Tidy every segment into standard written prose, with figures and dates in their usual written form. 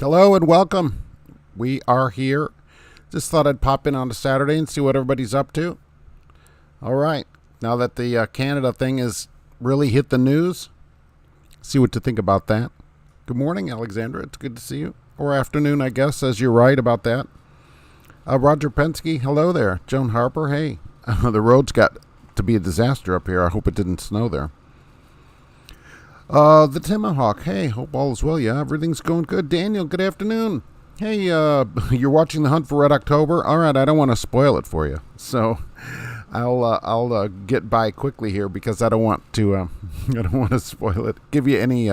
Hello and welcome. We are here. Just thought I'd pop in on a Saturday and see what everybody's up to. All right. Now that the Canada thing has really hit the news, see what to think about that. Good morning, Alexandra. It's good to see you. Or afternoon, I guess, as you're right about that. Roger Pensky, hello there. Joan Harper, hey. The roads got to be a disaster up here. I hope it didn't snow there. The Tomahawk, hey, hope all is well. Yeah, everything's going good. Daniel, good afternoon. Hey, you're watching The Hunt for Red October? All right, I don't want to spoil it for you. So I'll get by quickly here because I don't want to spoil it. Give you any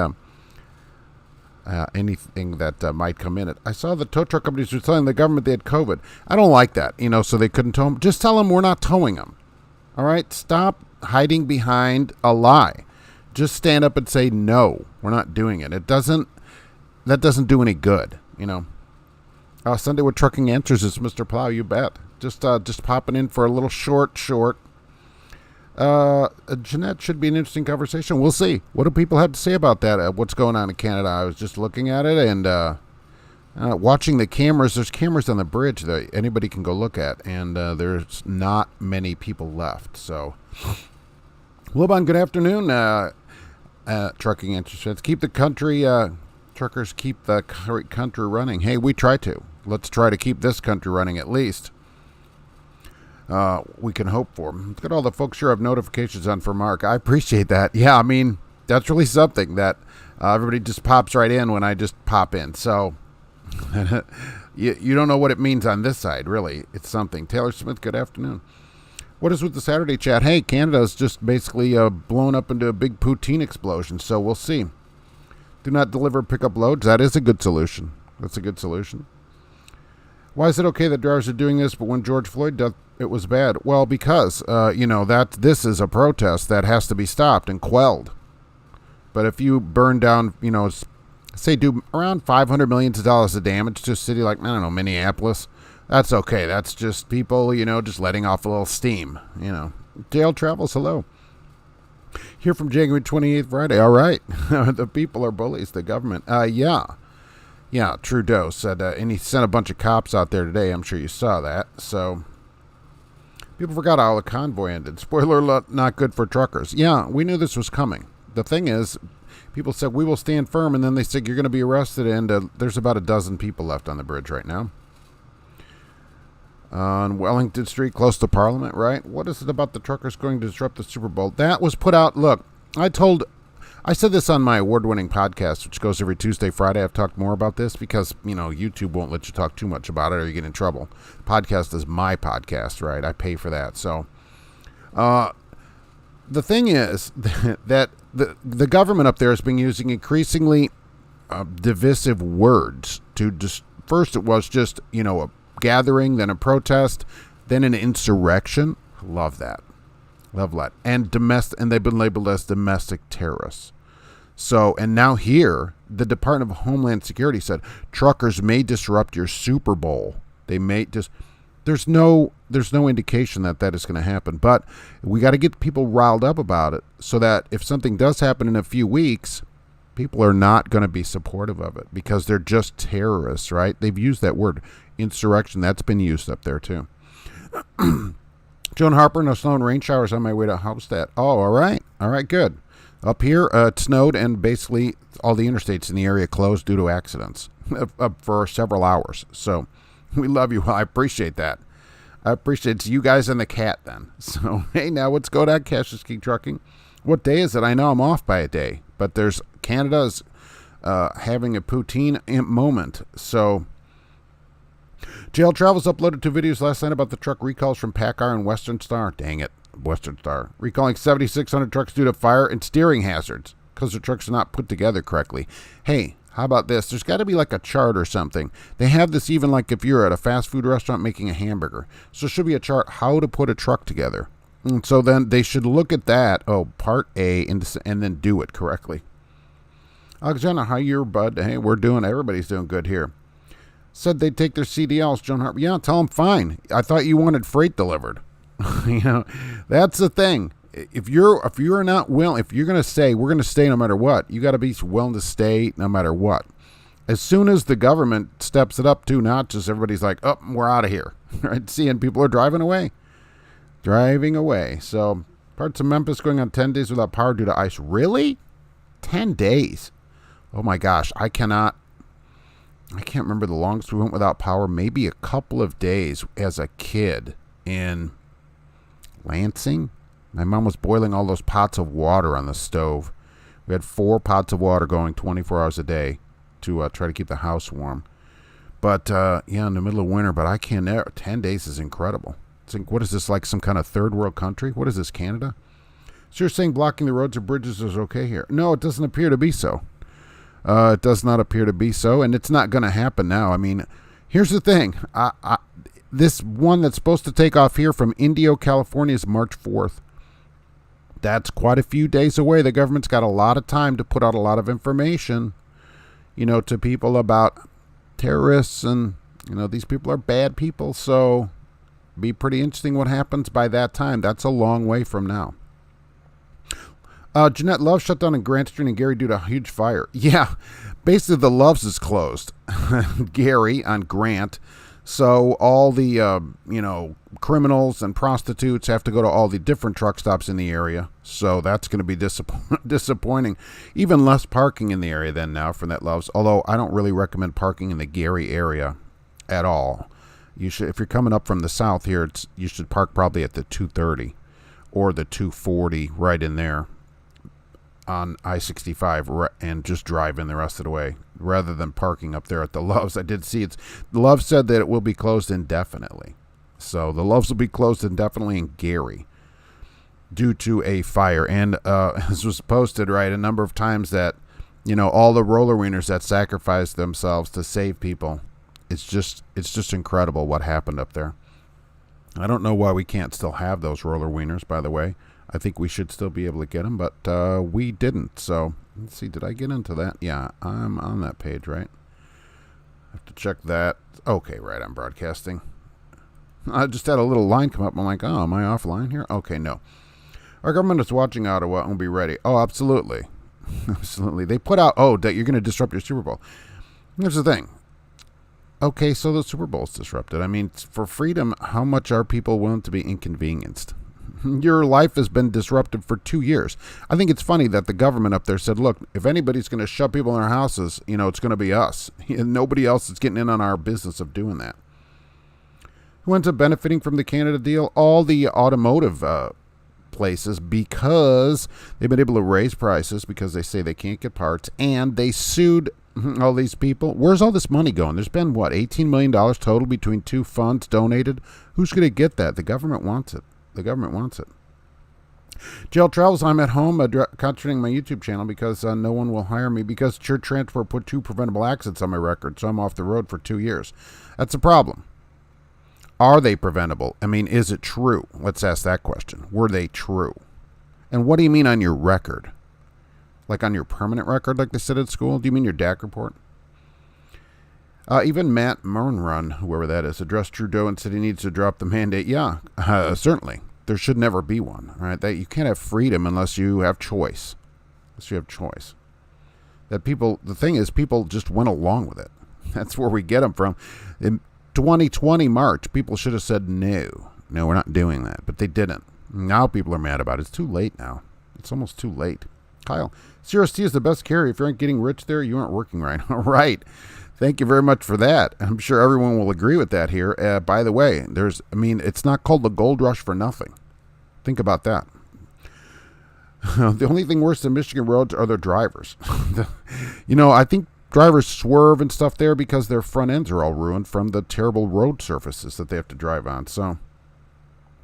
anything that might come in it. I saw the tow truck companies were telling the government they had COVID. I don't like that, so they couldn't tow them. Just tell them we're not towing them. All right, stop hiding behind a lie. Just stand up and say, no, we're not doing it. That doesn't do any good, Sunday with Trucking Answers is Mr. Plow, you bet. Just popping in for a little short. Jeanette, should be an interesting conversation. We'll see. What do people have to say about that? What's going on in Canada? I was just looking at it and watching the cameras. There's cameras on the bridge that anybody can go look at, and there's not many people left. So, Wilbon, good afternoon. Trucking Answers. Keep the country, truckers keep the country running. Hey, we try to. Let's try to keep this country running at least. We can hope for. Look at all the folks here have notifications on for Mark. I appreciate that. Yeah, I mean, that's really something that everybody just pops right in when I just pop in. So you don't know what it means on this side, really. It's something. Taylor Smith, good afternoon. What is with the Saturday chat? Hey, Canada's just basically blown up into a big poutine explosion, so we'll see. Do not deliver pickup loads. That is a good solution. That's a good solution. Why is it okay that drivers are doing this, but when George Floyd died, it was bad? Well, because, this is a protest that has to be stopped and quelled. But if you burn down, say do around $500 million of damage to a city like, I don't know, Minneapolis, that's okay. That's just people, just letting off a little steam, Jail Travels, hello. Here from January 28th, Friday. All right. The people are bullies, the government. Yeah, Trudeau said, and he sent a bunch of cops out there today. I'm sure you saw that. So, people forgot how the convoy ended. Spoiler alert, not good for truckers. Yeah, we knew this was coming. The thing is, people said, we will stand firm, and then they said, you're going to be arrested, and there's about a dozen people left on the bridge right now. On Wellington Street, close to Parliament, right? What is it about the truckers going to disrupt the Super Bowl? That was put out. Look, I said this on my award-winning podcast, which goes every Tuesday, Friday. I've talked more about this because, YouTube won't let you talk too much about it or you get in trouble. The podcast is my podcast, right? I pay for that. So, the thing is that the government up there has been using increasingly divisive words to just, first it was just, a gathering, then a protest, then an insurrection. Love that. And they've been labeled as domestic terrorists. So, and now here, the Department of Homeland Security said truckers may disrupt your Super Bowl. They may just, there's no indication that is going to happen, but we got to get people riled up about it so that if something does happen in a few weeks, people are not going to be supportive of it because they're just terrorists, right? They've used that word, insurrection. That's been used up there too. Joan Harper, no snow and rain showers on my way to Hallstatt. Oh, all right. All right, good. Up here, it snowed, and basically all the interstates in the area closed due to accidents for several hours. So we love you. I appreciate that. I appreciate it. It's you guys and the cat then. So, hey, now let's go to Cash's King Trucking. What day is it? I know I'm off by a day, but Canada's having a poutine moment. So, Jail Travels uploaded 2 videos last night about the truck recalls from PACCAR and Western Star. Dang it, Western Star. Recalling 7,600 trucks due to fire and steering hazards because the trucks are not put together correctly. Hey, how about this? There's got to be like a chart or something. They have this even like if you're at a fast food restaurant making a hamburger. So there should be a chart how to put a truck together. And so then they should look at that, part A, and then do it correctly. Alexander, how you, bud? Hey, everybody's doing good here. Said they'd take their CDLs, Joan Harper. Yeah, tell them fine. I thought you wanted freight delivered. That's the thing. If you're not willing, if you're going to say we're going to stay no matter what, you got to be willing to stay no matter what. As soon as the government steps it up 2 notches, everybody's like, oh, we're out of here. Right? Seeing people are driving away. So parts of Memphis going on 10 days without power due to ice. Really? 10 days? Oh my gosh. I can't remember the longest we went without power. Maybe a couple of days as a kid in Lansing. My mom was boiling all those pots of water on the stove. We had 4 pots of water going 24 hours a day to try to keep the house warm. But, in the middle of winter, but I can't, 10 days is incredible. It's like, what is this, like some kind of third world country? What is this, Canada? So you're saying blocking the roads or bridges is okay here? No, it doesn't appear to be so. It does not appear to be so, and it's not going to happen now. I mean, here's the thing. This one that's supposed to take off here from Indio, California is March 4th. That's quite a few days away. The government's got a lot of time to put out a lot of information, to people about terrorists, and, these people are bad people, so be pretty interesting what happens by that time. That's a long way from now. Jeanette Love shut down in Grant Street and Gary due to a huge fire. Yeah, basically the Loves is closed. Gary on Grant. So all the, criminals and prostitutes have to go to all the different truck stops in the area. So that's going to be disappointing. Even less parking in the area than now for that Loves. Although I don't really recommend parking in the Gary area at all. You should, if you're coming up from the south here, you should park probably at the 230 or the 240 right in there on I-65 and just drive in the rest of the way rather than parking up there at the Loves. I did see the Loves said that it will be closed indefinitely. So the Loves will be closed indefinitely in Gary due to a fire. And this was posted, right, a number of times that, all the roller wieners that sacrificed themselves to save people. It's just incredible what happened up there. I don't know why we can't still have those roller wieners, by the way. I think we should still be able to get them, but we didn't. So let's see. Did I get into that? Yeah, I'm on that page, right? I have to check that. Okay, right. I'm broadcasting. I just had a little line come up. I'm like, oh, am I offline here? Okay, no. Our government is watching Ottawa and will be ready. Oh, absolutely. Absolutely. They put out, that you're going to disrupt your Super Bowl. Here's the thing. Okay, so the Super Bowl's disrupted. I mean, for freedom, how much are people willing to be inconvenienced? Your life has been disrupted for 2 years. I think it's funny that the government up there said, look, if anybody's going to shut people in their houses, it's going to be us. And nobody else is getting in on our business of doing that. Who ends up benefiting from the Canada deal? All the automotive places, because they've been able to raise prices because they say they can't get parts, and they sued all these people. Where's all this money going? There's been, $18 million total between 2 funds donated. Who's going to get that? The government wants it. Jail travels. I'm at home concentrating my YouTube channel because no one will hire me because church transport put 2 preventable accidents on my record, so I'm off the road for 2 years. That's a problem. Are they preventable? I mean, is it true? Let's ask that question. Were they true? And what do you mean on your record? Like on your permanent record, like they said at school? Do you mean your DAC report? Even Matt Mernrun, whoever that is, addressed Trudeau and said he needs to drop the mandate. Yeah, certainly. There should never be one, right? That you can't have freedom unless you have choice. That the thing is, people just went along with it. That's where we get them from. In 2020 March, people should have said no, we're not doing that, but they didn't. Now people are mad about it. It's too late now. It's almost too late. Kyle, CRST is the best carrier. If you aren't getting rich there, you aren't working right. All right. Thank you very much for that. I'm sure everyone will agree with that here. By the way, it's not called the gold rush for nothing. Think about that. The only thing worse than Michigan roads are their drivers. I think drivers swerve and stuff there because their front ends are all ruined from the terrible road surfaces that they have to drive on. So,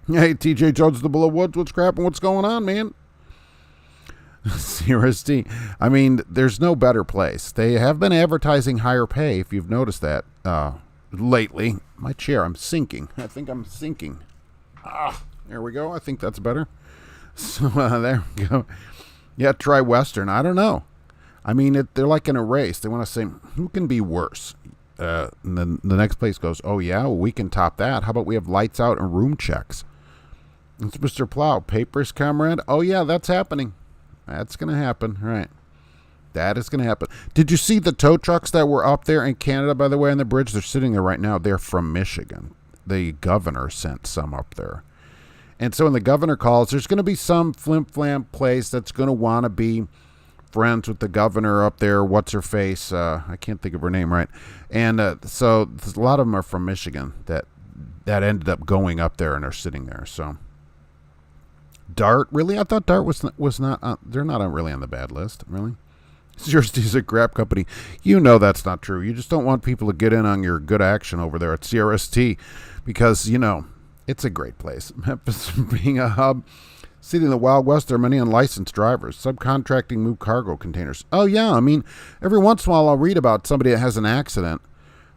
hey, TJ Jones, the Below Woods, what's crapping? What's going on, man? CRST. I mean, there's no better place. They have been advertising higher pay, if you've noticed that lately. My chair, I'm sinking. I think I'm sinking. There we go. I think that's better. So there we go. Yeah, try Western. I don't know. I mean, they're like in a race. They want to say, who can be worse? And then the next place goes, oh, yeah, well, we can top that. How about we have lights out and room checks? It's Mr. Plow. Papers, comrade. Oh, yeah, that's happening. That's going to happen. All right. That is going to happen. Did you see the tow trucks that were up there in Canada, by the way, on the bridge? They're sitting there right now. They're from Michigan. The governor sent some up there. And so when the governor calls, there's going to be some flim-flam place that's going to want to be friends with the governor up there. What's her face? I can't think of her name right. And so a lot of them are from Michigan that ended up going up there and are sitting there. So Dart, really? I thought Dart was not. They're not really on the bad list, really. CRST's a crap company. You know that's not true. You just don't want people to get in on your good action over there at CRST because, it's a great place. Memphis being a hub, city in the Wild West, there are many unlicensed drivers. Subcontracting move cargo containers. Oh, yeah. I mean, every once in a while I'll read about somebody that has an accident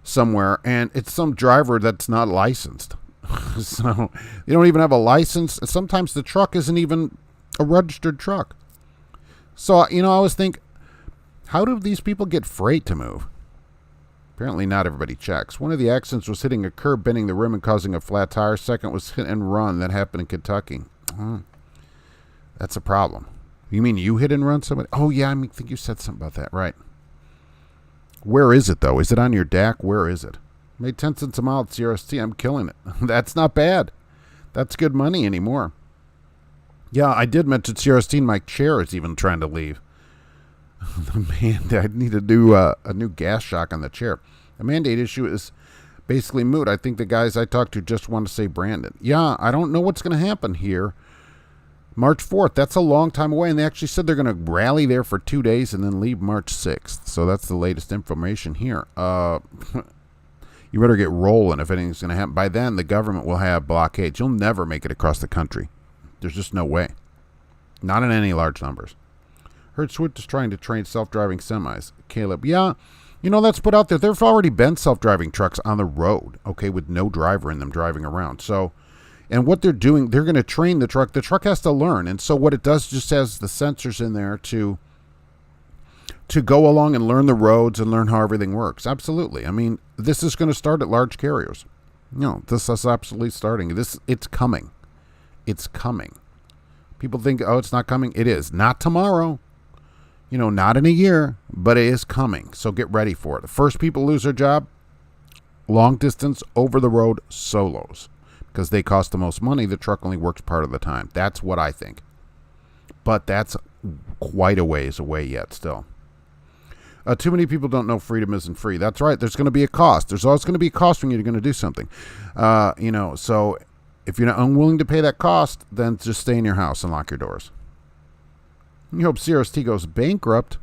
somewhere, and it's some driver that's not licensed. So you don't even have a license. Sometimes the truck isn't even a registered truck. So, I always think, how do these people get freight to move? Apparently not everybody checks. One of the accidents was hitting a curb, bending the rim and causing a flat tire. Second was hit and run. That happened in Kentucky. That's a problem. You mean you hit and run somebody? Oh, yeah, I think you said something about that. Right. Where is it, though? Is it on your DAC? Where is it? Made 10 cents a mile at CRST. I'm killing it. That's not bad. That's good money anymore. Yeah, I did mention CRST, and my chair is even trying to leave. I need to do a new gas shock on the chair. The mandate issue is basically moot. I think the guys I talked to just want to say Brandon. Yeah, I don't know what's going to happen here. March 4th, that's a long time away, and they actually said they're going to rally there for 2 days and then leave March 6th. So that's the latest information here. You better get rolling if anything's going to happen. By then, the government will have blockades. You'll never make it across the country. There's just no way. Not in any large numbers. Heard Swift is trying to train self-driving semis. Caleb, yeah, that's put out there. There have already been self-driving trucks on the road, okay, with no driver in them driving around. So, and what they're doing, they're going to train the truck. The truck has to learn. And so what it does just has the sensors in there to go along and learn the roads and learn how everything works. Absolutely. I mean, this is going to start at large carriers. This is absolutely starting. It's coming. It's coming. People think, oh, it's not coming. It is. Not tomorrow. Not in a year, but it is coming. So get ready for it. The first people lose their job, long distance, over the road solos, because they cost the most money. The truck only works part of the time. That's what I think. But that's quite a ways away yet still. Too many people don't know freedom isn't free. That's right. There's going to be a cost. There's always going to be a cost when you're going to do something. So if you're not unwilling to pay that cost, then just stay in your house and lock your doors. You hope CRST goes bankrupt.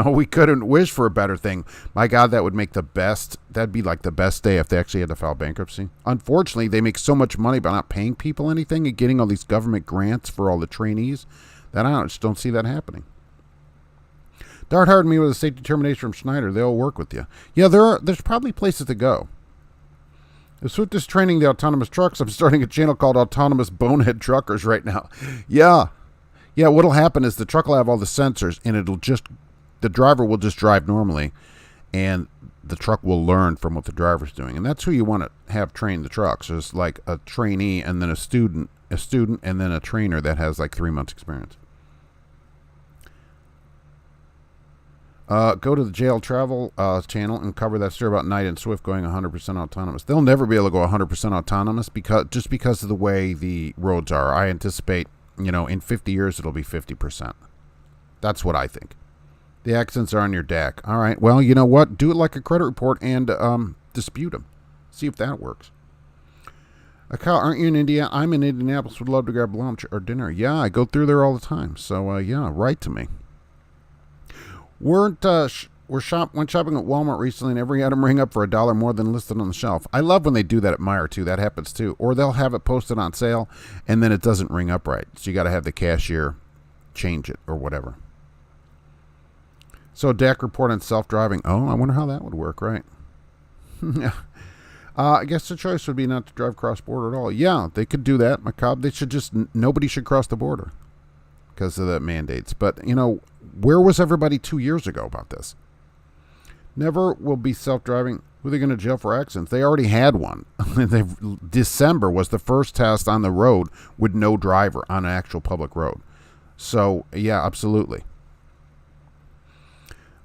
We couldn't wish for a better thing. My God, that would make that'd be like the best day if they actually had to file bankruptcy. Unfortunately, they make so much money by not paying people anything and getting all these government grants for all the trainees that I just don't see that happening. Dart hired me with a state determination from Schneider. They'll work with you. Yeah, there's probably places to go. If Swift is training the autonomous trucks, I'm starting a channel called Autonomous Bonehead Truckers right now. Yeah, what'll happen is the truck will have all the sensors, and the driver will just drive normally, and the truck will learn from what the driver's doing. And that's who you want to have train the trucks. There's like a trainee and then a student, and then a trainer that has like 3 months experience. Go to the jail travel channel and cover that story about Knight and Swift going 100% autonomous. They'll never be able to go 100% autonomous because of the way the roads are. I anticipate, in 50 years it'll be 50%. That's what I think. The accidents are on your DAC. All right. Well, you know what? Do it like a credit report and dispute them. See if that works. Kyle, aren't you in India? I'm in Indianapolis. Would love to grab lunch or dinner. Yeah, I go through there all the time. So, write to me. Went shopping at Walmart recently, and every item ring up for $1 more than listed on the shelf. I love when they do that at Meijer too. That happens too. Or they'll have it posted on sale, and then it doesn't ring up right. So you got to have the cashier change it or whatever. So DAC report on self-driving. Oh, I wonder how that would work, right? I guess the choice would be not to drive cross-border at all. Yeah, they could do that. Macabre. Nobody should cross the border because of the mandates. But, where was everybody 2 years ago about this? Never will be self-driving. Who are they going to jail for accidents? They already had one. December was the first test on the road with no driver on an actual public road. So, yeah, absolutely.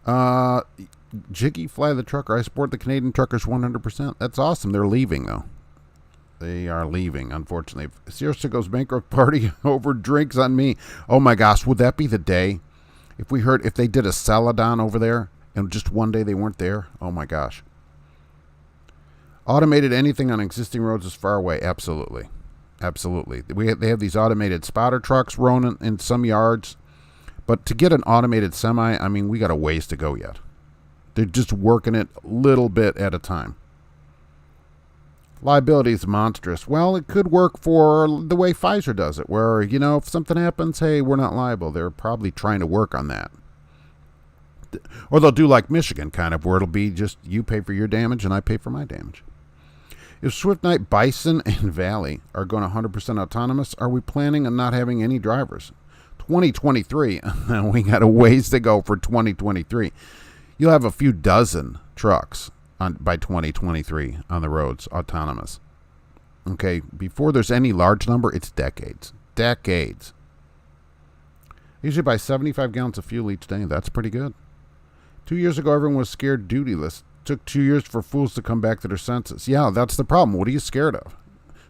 Uh, Jiggy Fly the Trucker. I support the Canadian truckers 100%. That's awesome. They're leaving, though. They are leaving, unfortunately. Sierra goes bankrupt party over drinks on me. Oh, my gosh. Would that be the day? If they did a Celadon over there and just one day they weren't there? Oh, my gosh. Automated anything on existing roads is far away. Absolutely. Absolutely. They have these automated spotter trucks running in some yards. But to get an automated semi, I mean, we got a ways to go yet. They're just working it a little bit at a time. Liability is monstrous. Well, it could work for the way Pfizer does it, where, if something happens, hey, we're not liable. They're probably trying to work on that. Or they'll do like Michigan, kind of, where it'll be just you pay for your damage and I pay for my damage. If Swift Knight, Bison, and Valley are going 100% autonomous, are we planning on not having any drivers? 2023, we got a ways to go for 2023. You'll have a few dozen trucks by 2023 on the roads, autonomous. Okay, before there's any large number, it's decades. Decades. Usually buy 75 gallons of fuel each day. That's pretty good. 2 years ago, everyone was scared dutyless. Took 2 years for fools to come back to their senses. Yeah, that's the problem. What are you scared of?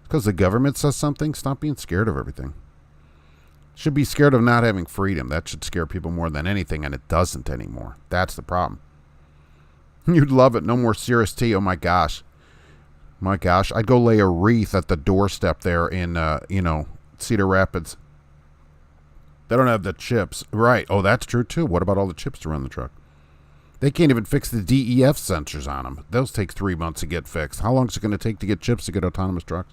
Because the government says something? Stop being scared of everything. Should be scared of not having freedom. That should scare people more than anything, and it doesn't anymore. That's the problem. You'd love it. No more Cirrus T. Oh, my gosh. My gosh. I'd go lay a wreath at the doorstep there in, Cedar Rapids. They don't have the chips. Right. Oh, that's true, too. What about all the chips to run the truck? They can't even fix the DEF sensors on them. Those take 3 months to get fixed. How long is it going to take to get chips to get autonomous trucks?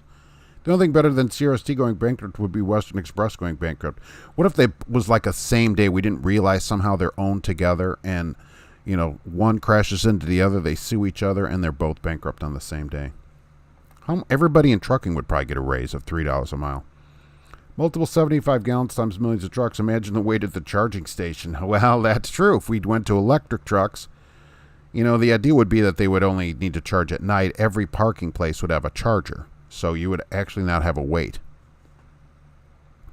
The only thing better than Cirrus T going bankrupt would be Western Express going bankrupt. What if they was like a same day? We didn't realize somehow they're owned together and, one crashes into the other, they sue each other, and they're both bankrupt on the same day. Everybody in trucking would probably get a raise of $3 a mile. Multiple 75 gallons times millions of trucks. Imagine the wait at the charging station. Well, that's true. If we went to electric trucks, the idea would be that they would only need to charge at night. Every parking place would have a charger. So you would actually not have a wait.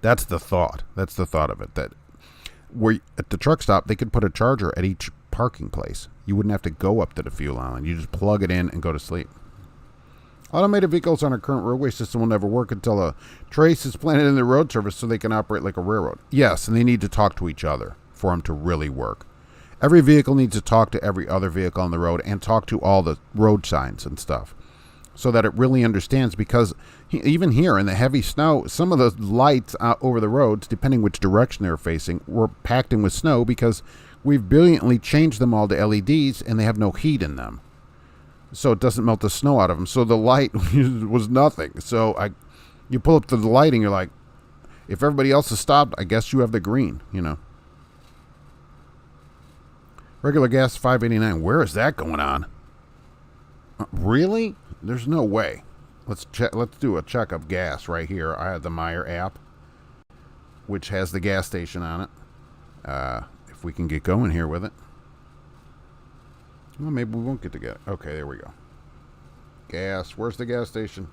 That's the thought. That's the thought of it. That at the truck stop, they could put a charger at each parking place. You wouldn't have to go up to the fuel island. You just plug it in and go to sleep. Automated vehicles on our current roadway system will never work until a trace is planted in the road surface so they can operate like a railroad. Yes, and they need to talk to each other for them to really work. Every vehicle needs to talk to every other vehicle on the road and talk to all the road signs and stuff so that it really understands, because even here in the heavy snow, some of the lights out over the roads, depending which direction they're facing, were packed in with snow because we've brilliantly changed them all to LEDs and they have no heat in them. So it doesn't melt the snow out of them. So the light was nothing. So you pull up to the light and you're like, if everybody else has stopped, I guess you have the green, Regular gas $5.89. Where is that going on? Really? There's no way. Let's check. Let's do a check of gas right here. I have the Meyer app, which has the gas station on it. If we can get going here with it. Well, maybe we won't get to get it. Okay, there we go. Gas. Where's the gas station?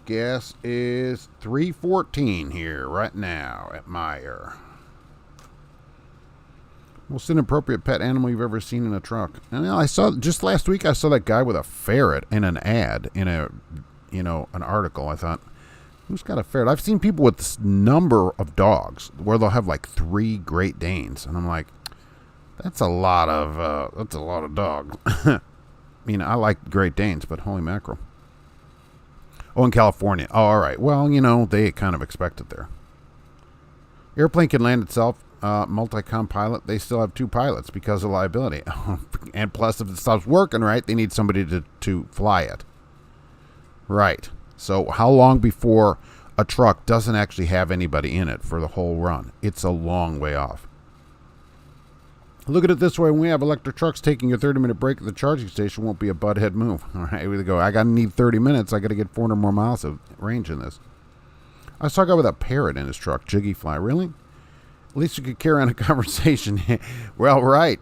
Gas is $3.14 here right now at Meyer. Most inappropriate pet animal you've ever seen in a truck. And I saw just last week. I saw that guy with a ferret in an ad in an article. I thought, who's got a ferret? I've seen people with this number of dogs where they'll have like 3 Great Danes, and I'm like, that's a lot of dogs. I like Great Danes, but holy mackerel. Oh, in California. Oh, all right. Well, they kind of expect it there. Airplane can land itself. Multi-com pilot. They still have 2 pilots because of liability. And plus, if it stops working right, they need somebody to fly it. Right. So how long before a truck doesn't actually have anybody in it for the whole run? It's a long way off. Look at it this way. When we have electric trucks, taking a 30-minute break at the charging station won't be a butthead move. All right, here we go. I got to need 30 minutes. I got to get 400 more miles of range in this. I saw a guy with a parrot in his truck. Jiggy Fly. Really? At least you could carry on a conversation. Well, right.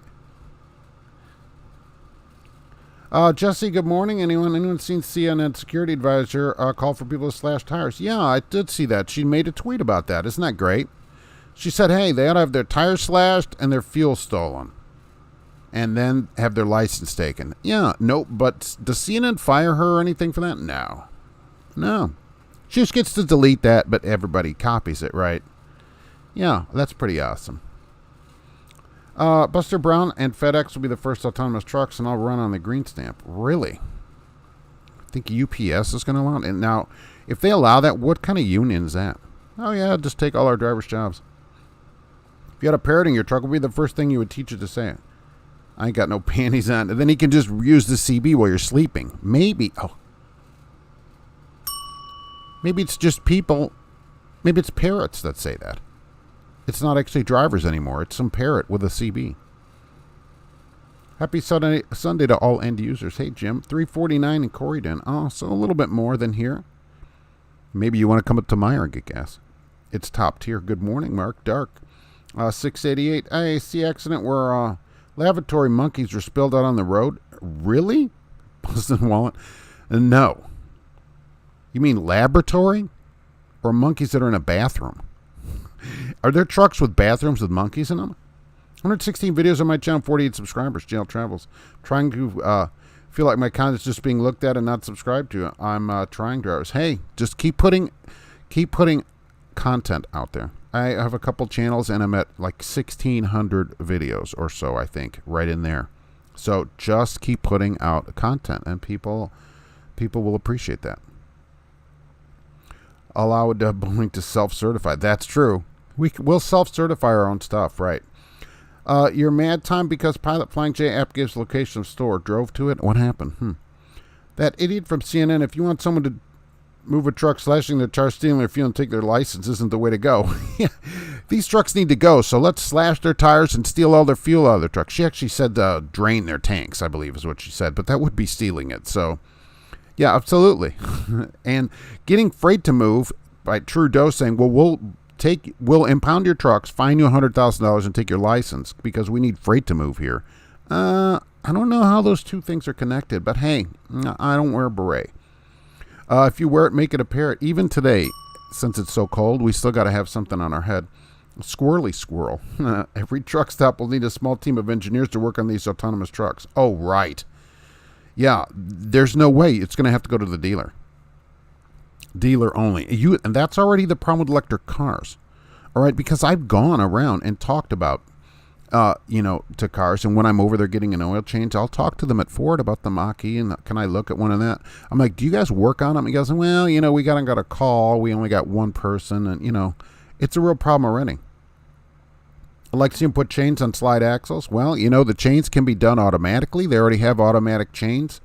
Jesse, good morning. Anyone seen CNN security advisor call for people to slash tires? Yeah, I did see that. She made a tweet about that. Isn't that great? She said, hey, they ought to have their tires slashed and their fuel stolen. and then have their license taken. Yeah, nope. But does CNN fire her or anything for that? No. No. She just gets to delete that, but everybody copies it, right? Yeah, that's pretty awesome. Buster Brown and FedEx will be the first autonomous trucks, and I'll run on the green stamp. Really? I think UPS is going to allow it. And now, if they allow that, what kind of union is that? Oh, yeah, just take all our drivers' jobs. If you had a parrot in your truck, what would be the first thing you would teach it to say? I ain't got no panties on. And then he can just use the CB while you're sleeping. Maybe. Oh. Maybe it's just people. Maybe it's parrots that say that. It's not actually drivers anymore. It's some parrot with a CB. Happy Sunday to all end users. Hey, Jim. 349 in Corydon. Oh, so a little bit more than here. Maybe you want to come up to Meyer and get gas. It's top tier. Good morning, Mark. Dark. 688. I see accident where lavatory monkeys were spilled out on the road. Really? Boston Wallet? No. You mean laboratory? Or monkeys that are in a bathroom? Are there trucks with bathrooms with monkeys in them? 116 videos on my channel, 48 subscribers. Jail Travels. Trying to feel like my content's just being looked at and not subscribed to. I'm trying, drivers. Hey, just keep putting content out there. I have a couple channels, and I'm at like 1,600 videos or so, I think, right in there. So just keep putting out content, and people will appreciate that. Allow Boeing to self-certify. That's true. We'll self-certify our own stuff, right? You're mad time because Pilot Flying J app gives location of store. Drove to it. What happened? That idiot from CNN, if you want someone to move a truck slashing their tire, stealing their fuel, and take their license, isn't the way to go. These trucks need to go, so let's slash their tires and steal all their fuel out of their trucks. She actually said drain their tanks, I believe is what she said, but that would be stealing it. So, yeah, absolutely. And getting freight to move by Trudeau saying, well, we'll impound your trucks, fine you $100,000, and take your license because we need freight to move here. I don't know how those two things are connected, but hey, I don't wear a beret. If you wear it, make it a parrot. Even today, since it's so cold, we still got to have something on our head. Squirrely squirrel. Every truck stop will need a small team of engineers to work on these autonomous trucks. Oh, right. Yeah, there's no way. It's going to have to go to the dealer. Dealer only. And that's already the problem with electric cars. All right, because I've gone around and talked about, to cars. And when I'm over there getting an oil change, I'll talk to them at Ford about the Mach-E. And can I look at one of that? I'm like, do you guys work on them? He goes, well, we got a call. We only got one person. And, it's a real problem already. I'd like to see them put chains on slide axles. Well, the chains can be done automatically. They already have automatic chains.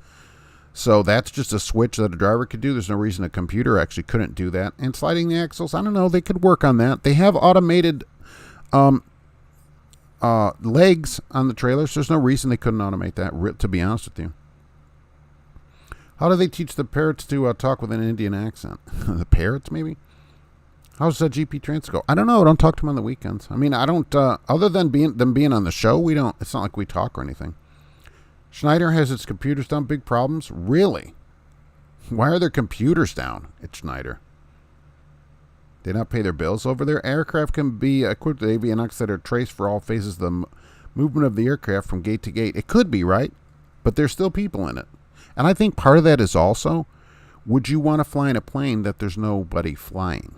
So that's just a switch that a driver could do. There's no reason a computer actually couldn't do that. And sliding the axles, I don't know. They could work on that. They have automated legs on the trailers. There's no reason they couldn't automate that, to be honest with you. How do they teach the parrots to talk with an Indian accent? The parrots, maybe? How's GP Trans go? I don't know. I don't talk to them on the weekends. I mean, I don't, other than them being on the show, it's not like we talk or anything. Schneider has its computers down. Big problems? Really? Why are their computers down at Schneider? They not pay their bills over there? Aircraft can be equipped with avionics that are traced for all phases of the movement of the aircraft from gate to gate. It could be, right? But there's still people in it. And I think part of that is also, would you want to fly in a plane that there's nobody flying?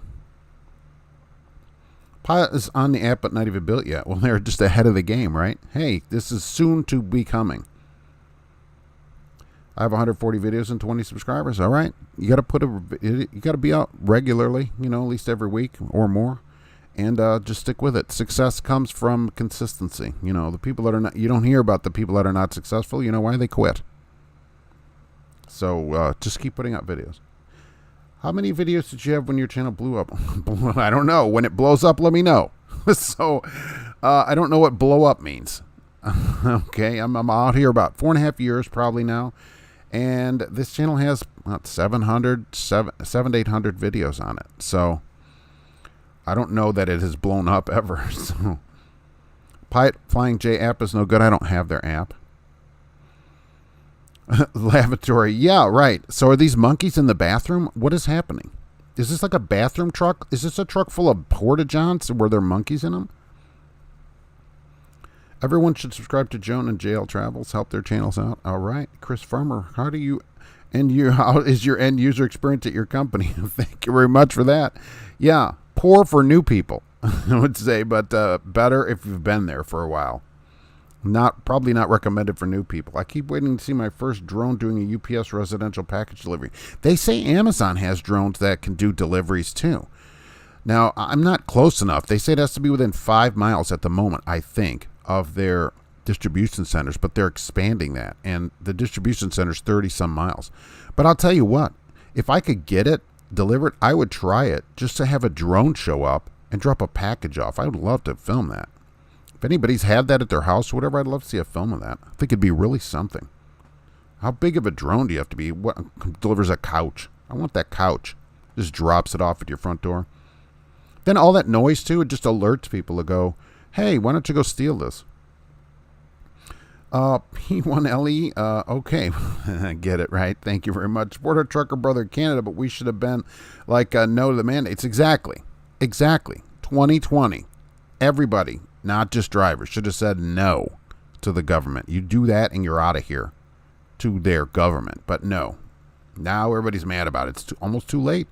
Pilot is on the app but not even built yet. Well, they're just ahead of the game, right? Hey, this is soon to be coming. I have 140 videos and 20 subscribers. All right, you got to be out regularly, at least every week or more, and just stick with it. Success comes from consistency. The people that are not, you don't hear about the people that are not successful. You know why? They quit. So just keep putting out videos. How many videos did you have when your channel blew up? I don't know. When it blows up, let me know. So I don't know what blow up means. Okay, I'm out here about 4.5 years probably now. And this channel has about 700 to 800 videos on it. So I don't know that it has blown up ever. So Pilot Flying J app is no good. I don't have their app. Lavatory. Yeah, right. So are these monkeys in the bathroom? What is happening? Is this like a bathroom truck? Is this a truck full of porta-johns where there are monkeys in them? Everyone should subscribe to Joan and JL Travels. Help their channels out. All right. Chris Farmer, how is your end user experience at your company? Thank you very much for that. Yeah. Poor for new people, I would say, but better if you've been there for a while. Probably not recommended for new people. I keep waiting to see my first drone doing a UPS residential package delivery. They say Amazon has drones that can do deliveries too. Now, I'm not close enough. They say it has to be within 5 miles at the moment, I think, of their distribution centers, but they're expanding that. And the distribution center's 30-some miles. But I'll tell you what, if I could get it delivered, I would try it just to have a drone show up and drop a package off. I would love to film that. If anybody's had that at their house or whatever, I'd love to see a film of that. I think it'd be really something. How big of a drone do you have to be? What delivers a couch? I want that couch. Just drops it off at your front door. Then all that noise, too, it just alerts people to go, hey, why don't you go steal this? P1LE, okay. I get it, right? Thank you very much. Support our trucker brother in Canada, but we should have been like, no to the mandates. Exactly. 2020. Everybody, not just drivers, should have said no to the government. You do that and you're out of here to their government. But no. Now everybody's mad about it. It's almost too late.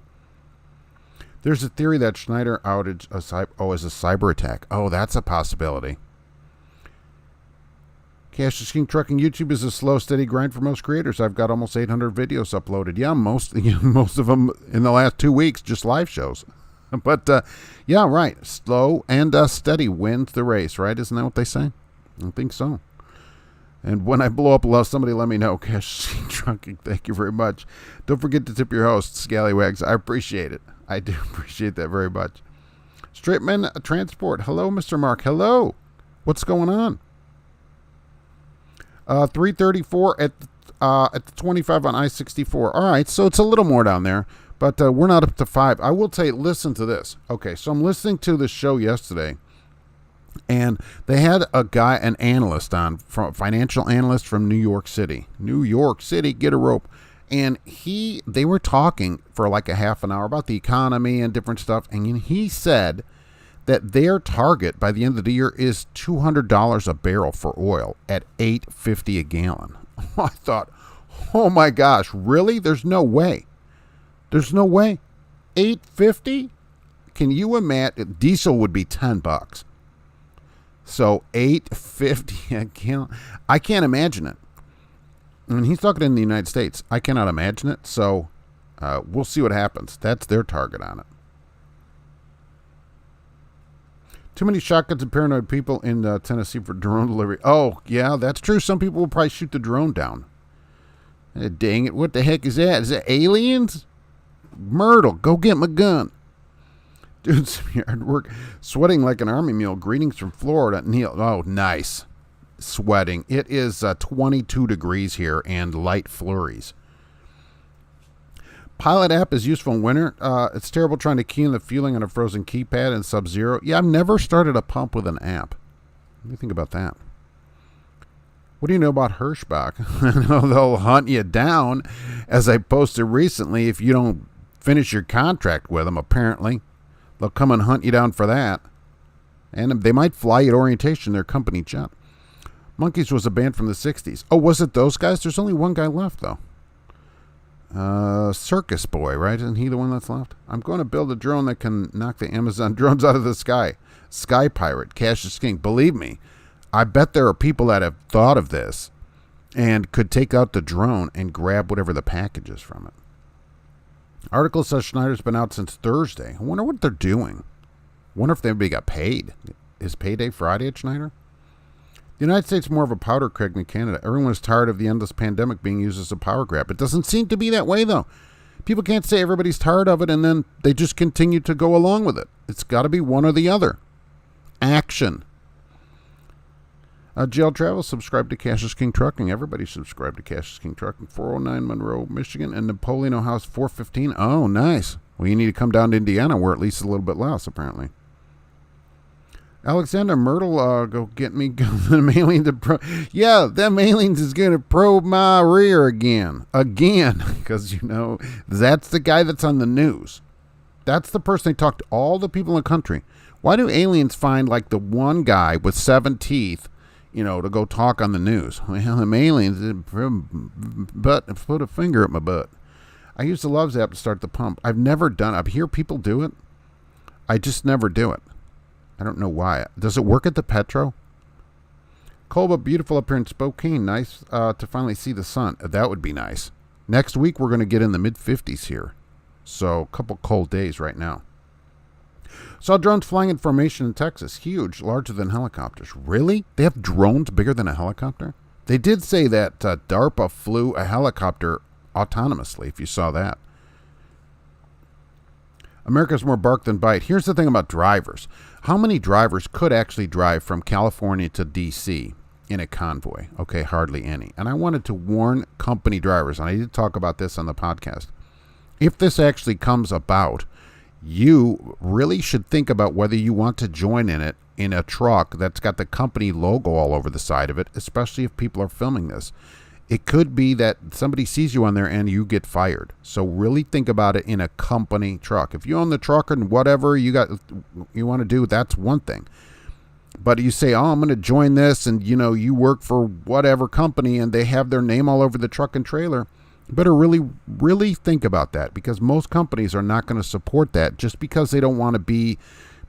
There's a theory that Schneider outage is a cyber attack. Oh, that's a possibility. Cash is King Trucking YouTube is a slow, steady grind for most creators. I've got almost 800 videos uploaded. Yeah, most of them in the last 2 weeks, just live shows. But, yeah, right. Slow and steady wins the race, right? Isn't that what they say? I think so. And when I blow up, somebody let me know. Cash is King Trucking, thank you very much. Don't forget to tip your host, Scallywags. I appreciate it. I do appreciate that very much. Straightman Transport. Hello, Mr. Mark. Hello. What's going on? 334 at the 25 on I-64. All right, so it's a little more down there, but we're not up to 5. I will tell you, listen to this. Okay, so I'm listening to the show yesterday, and they had a guy, an analyst on, financial analyst from New York City. New York City, get a rope. And they were talking for like a half an hour about the economy and different stuff. And he said that their target by the end of the year is $200 a barrel for oil at $8.50 a gallon. I thought, oh my gosh, really? There's no way. There's no way. $8.50? Can you imagine? Diesel would be $10. So $8.50 a gallon. I can't imagine it. And he's talking in the United States. I cannot imagine it, so we'll see what happens. That's their target on it. Too many shotguns and paranoid people in Tennessee for drone delivery. Oh, yeah, that's true. Some people will probably shoot the drone down. Dang it, what the heck is that? Is it aliens? Myrtle, go get my gun. Dude, some hard work. Sweating like an army mule. Greetings from Florida. Neil, oh, nice. Sweating. It is 22 degrees here and light flurries. Pilot app is useful in winter. It's terrible trying to key in the fueling on a frozen keypad in Sub-Zero. Yeah, I've never started a pump with an app. What do you think about that? What do you know about Hirschbach? I know they'll hunt you down, as I posted recently, if you don't finish your contract with them, apparently. They'll come and hunt you down for that. And they might fly you at orientation, their company jet. Monkeys was a band from the 60s. Oh, was it those guys? There's only one guy left, though. Circus Boy, right? Isn't he the one that's left? I'm going to build a drone that can knock the Amazon drones out of the sky. Sky Pirate, Cash is King. Believe me, I bet there are people that have thought of this and could take out the drone and grab whatever the package is from it. Article says Schneider's been out since Thursday. I wonder what they're doing. Wonder if anybody got paid. Is payday Friday at Schneider? The United States is more of a powder keg than Canada. Everyone is tired of the endless pandemic being used as a power grab. It doesn't seem to be that way, though. People can't say everybody's tired of it and then they just continue to go along with it. It's got to be one or the other. Action. JL Travel, subscribe to Cash is King Trucking. Everybody subscribe to Cash is King Trucking. 409 Monroe, Michigan, and Napoleon, Ohio, 415. Oh, nice. Well, you need to come down to Indiana, where at least a little bit less, apparently. Alexander Myrtle, go get me them aliens. Yeah, them aliens is going to probe my rear again. Because, you know, that's the guy that's on the news. That's the person they talk to all the people in the country. Why do aliens find, like, the one guy with 7 teeth to go talk on the news. Well, them aliens put a finger at my butt. I use the Loves app to start the pump. I've never done it. I hear people do it. I just never do it. I don't know why. Does it work at the Petro? Cold but beautiful up here in Spokane. Nice to finally see the sun. That would be nice. Next week, we're going to get in the mid-50s here. So, a couple cold days right now. Saw drones flying in formation in Texas. Huge, larger than helicopters. Really? They have drones bigger than a helicopter? They did say that DARPA flew a helicopter autonomously, if you saw that. America's more bark than bite. Here's the thing about drivers. How many drivers could actually drive from California to D.C. in a convoy? Okay, hardly any. And I wanted to warn company drivers, and I did talk about this on the podcast. If this actually comes about, you really should think about whether you want to join in it in a truck that's got the company logo all over the side of it, especially if people are filming this. It could be that somebody sees you on there and you get fired. So really think about it in a company truck. If you own the truck and whatever you want to do, that's one thing. But you say, oh, I'm going to join this, and you work for whatever company and they have their name all over the truck and trailer. You better really, really think about that, because most companies are not going to support that just because they don't want to be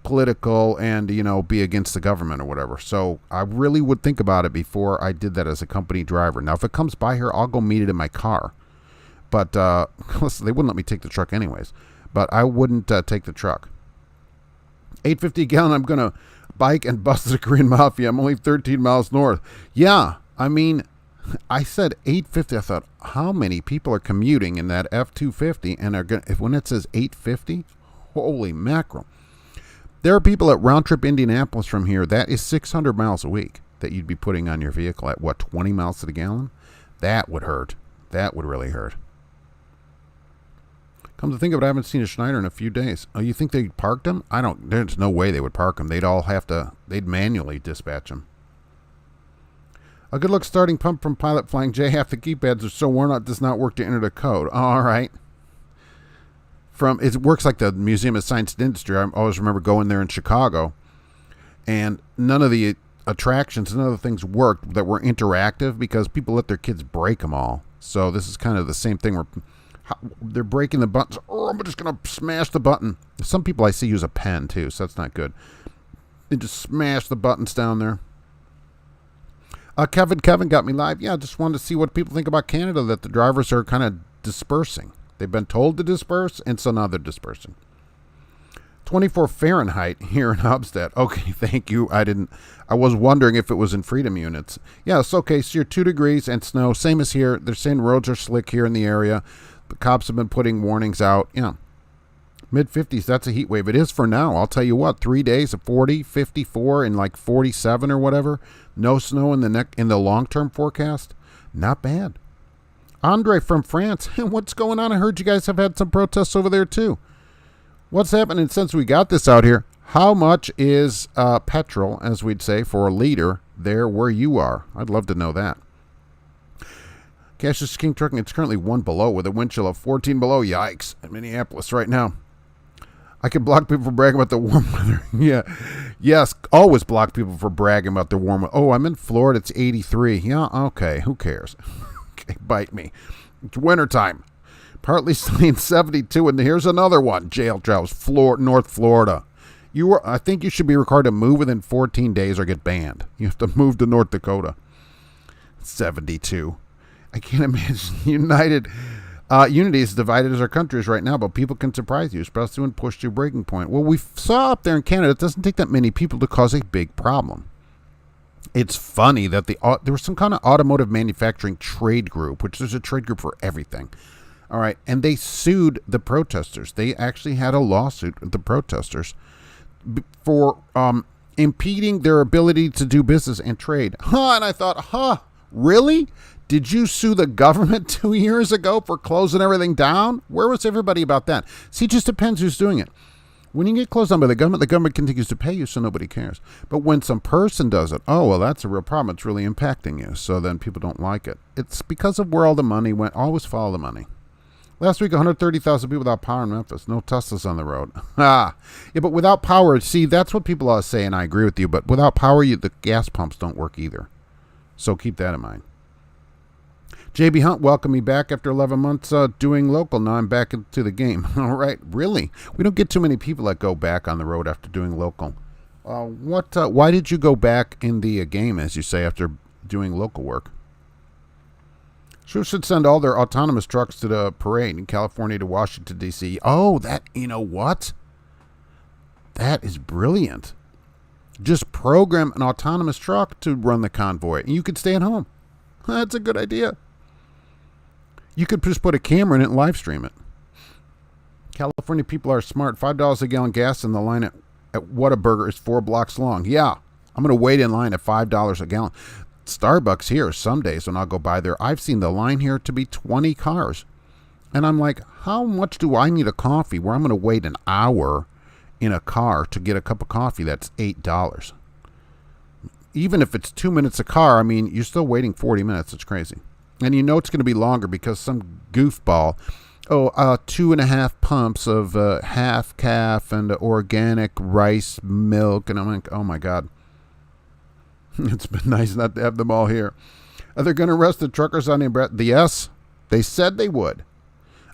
political and, be against the government or whatever. So I really would think about it before I did that as a company driver. Now, if it comes by here, I'll go meet it in my car. But listen, they wouldn't let me take the truck anyways. But I wouldn't take the truck. 850 a gallon, I'm going to bike and bust the Korean Mafia. I'm only 13 miles north. Yeah, I mean, I said 850. I thought, how many people are commuting in that F-250 and are going? When it says 850, holy mackerel! There are people at round trip Indianapolis from here. That is 600 miles a week that you'd be putting on your vehicle at 20 miles to the gallon. That would hurt. That would really hurt. Come to think of it, I haven't seen a Schneider in a few days. Oh, you think they parked them? There's no way they would park them. They'd manually dispatch them. A good luck starting pump from Pilot Flying J. Half the keypads are so worn out, does not work to enter the code. Oh, all right. It works like the Museum of Science and Industry. I always remember going there in Chicago, and none of the attractions, none of the things worked that were interactive because people let their kids break them all. So this is kind of the same thing where they're breaking the buttons. Oh, I'm just going to smash the button. Some people I see use a pen too, so that's not good. They just smash the buttons down there. Kevin got me live. Yeah, just wanted to see what people think about Canada, that the drivers are kind of dispersing. They've been told to disperse, and so now they're dispersing. 24 Fahrenheit here in Hubstead. Okay, thank you. I was wondering if it was in freedom units. Yeah, it's okay. So you're 2 degrees and snow. Same as here. They're saying roads are slick here in the area. The cops have been putting warnings out. Yeah. Mid-50s, that's a heat wave. It is for now. I'll tell you what, 3 days of 40, 54, and like 47 or whatever. No snow in the long-term forecast. Not bad. Andre from France. What's going on? I heard you guys have had some protests over there too. What's happening since we got this out here? How much is petrol, as we'd say, for a liter there where you are? I'd love to know that. Cassius King Trucking, it's currently 1 below with a wind chill of 14 below. Yikes. In Minneapolis right now. I can block people for bragging about the warm weather. Yeah. Yes, always block people for bragging about the warm weather. Oh, I'm in Florida. It's 83. Yeah, okay. Who cares? Okay, bite me. It's wintertime. Partly sunny and 72. And here's another one. Jail travels. North Florida. I think you should be required to move within 14 days or get banned. You have to move to North Dakota. 72. I can't imagine. Unity is divided as our country is right now, but people can surprise you, especially when pushed to a breaking point. Well, we saw up there in Canada, it doesn't take that many people to cause a big problem. It's funny that there was some kind of automotive manufacturing trade group, which there's a trade group for everything. All right, and they sued the protesters. They actually had a lawsuit with the protesters for impeding their ability to do business and trade. And I thought, really? Did you sue the government 2 years ago for closing everything down? Where was everybody about that? See, it just depends who's doing it. When you get closed down by the government continues to pay you, so nobody cares. But when some person does it, oh, well, that's a real problem. It's really impacting you. So then people don't like it. It's because of where all the money went. Always follow the money. Last week, 130,000 people without power in Memphis. No Teslas on the road. Yeah, but without power, see, that's what people always say, and I agree with you. But without power, the gas pumps don't work either. So keep that in mind. JB Hunt welcomed me back after 11 months doing local. Now I'm back into the game. All right, really? We don't get too many people that go back on the road after doing local. Why did you go back in the game, as you say, after doing local work? Sure should send all their autonomous trucks to the parade in California to Washington, D.C. Oh, you know what? That is brilliant. Just program an autonomous truck to run the convoy, and you could stay at home. That's a good idea. You could just put a camera in it and live stream it. California people are smart. $5 a gallon gas in the line at Whataburger is 4 blocks long. Yeah, I'm going to wait in line at $5 a gallon. Starbucks here, some days when I'll go by there, I've seen the line here to be 20 cars. And I'm like, how much do I need a coffee where I'm going to wait an hour in a car to get a cup of coffee that's $8? Even if it's 2 minutes a car, I mean, you're still waiting 40 minutes. It's crazy. And you know it's going to be longer because some goofball, 2.5 pumps of half calf and organic rice milk. And I'm like, oh my God. It's been nice not to have them all here. Are they going to arrest the truckers on the Yes, they said they would.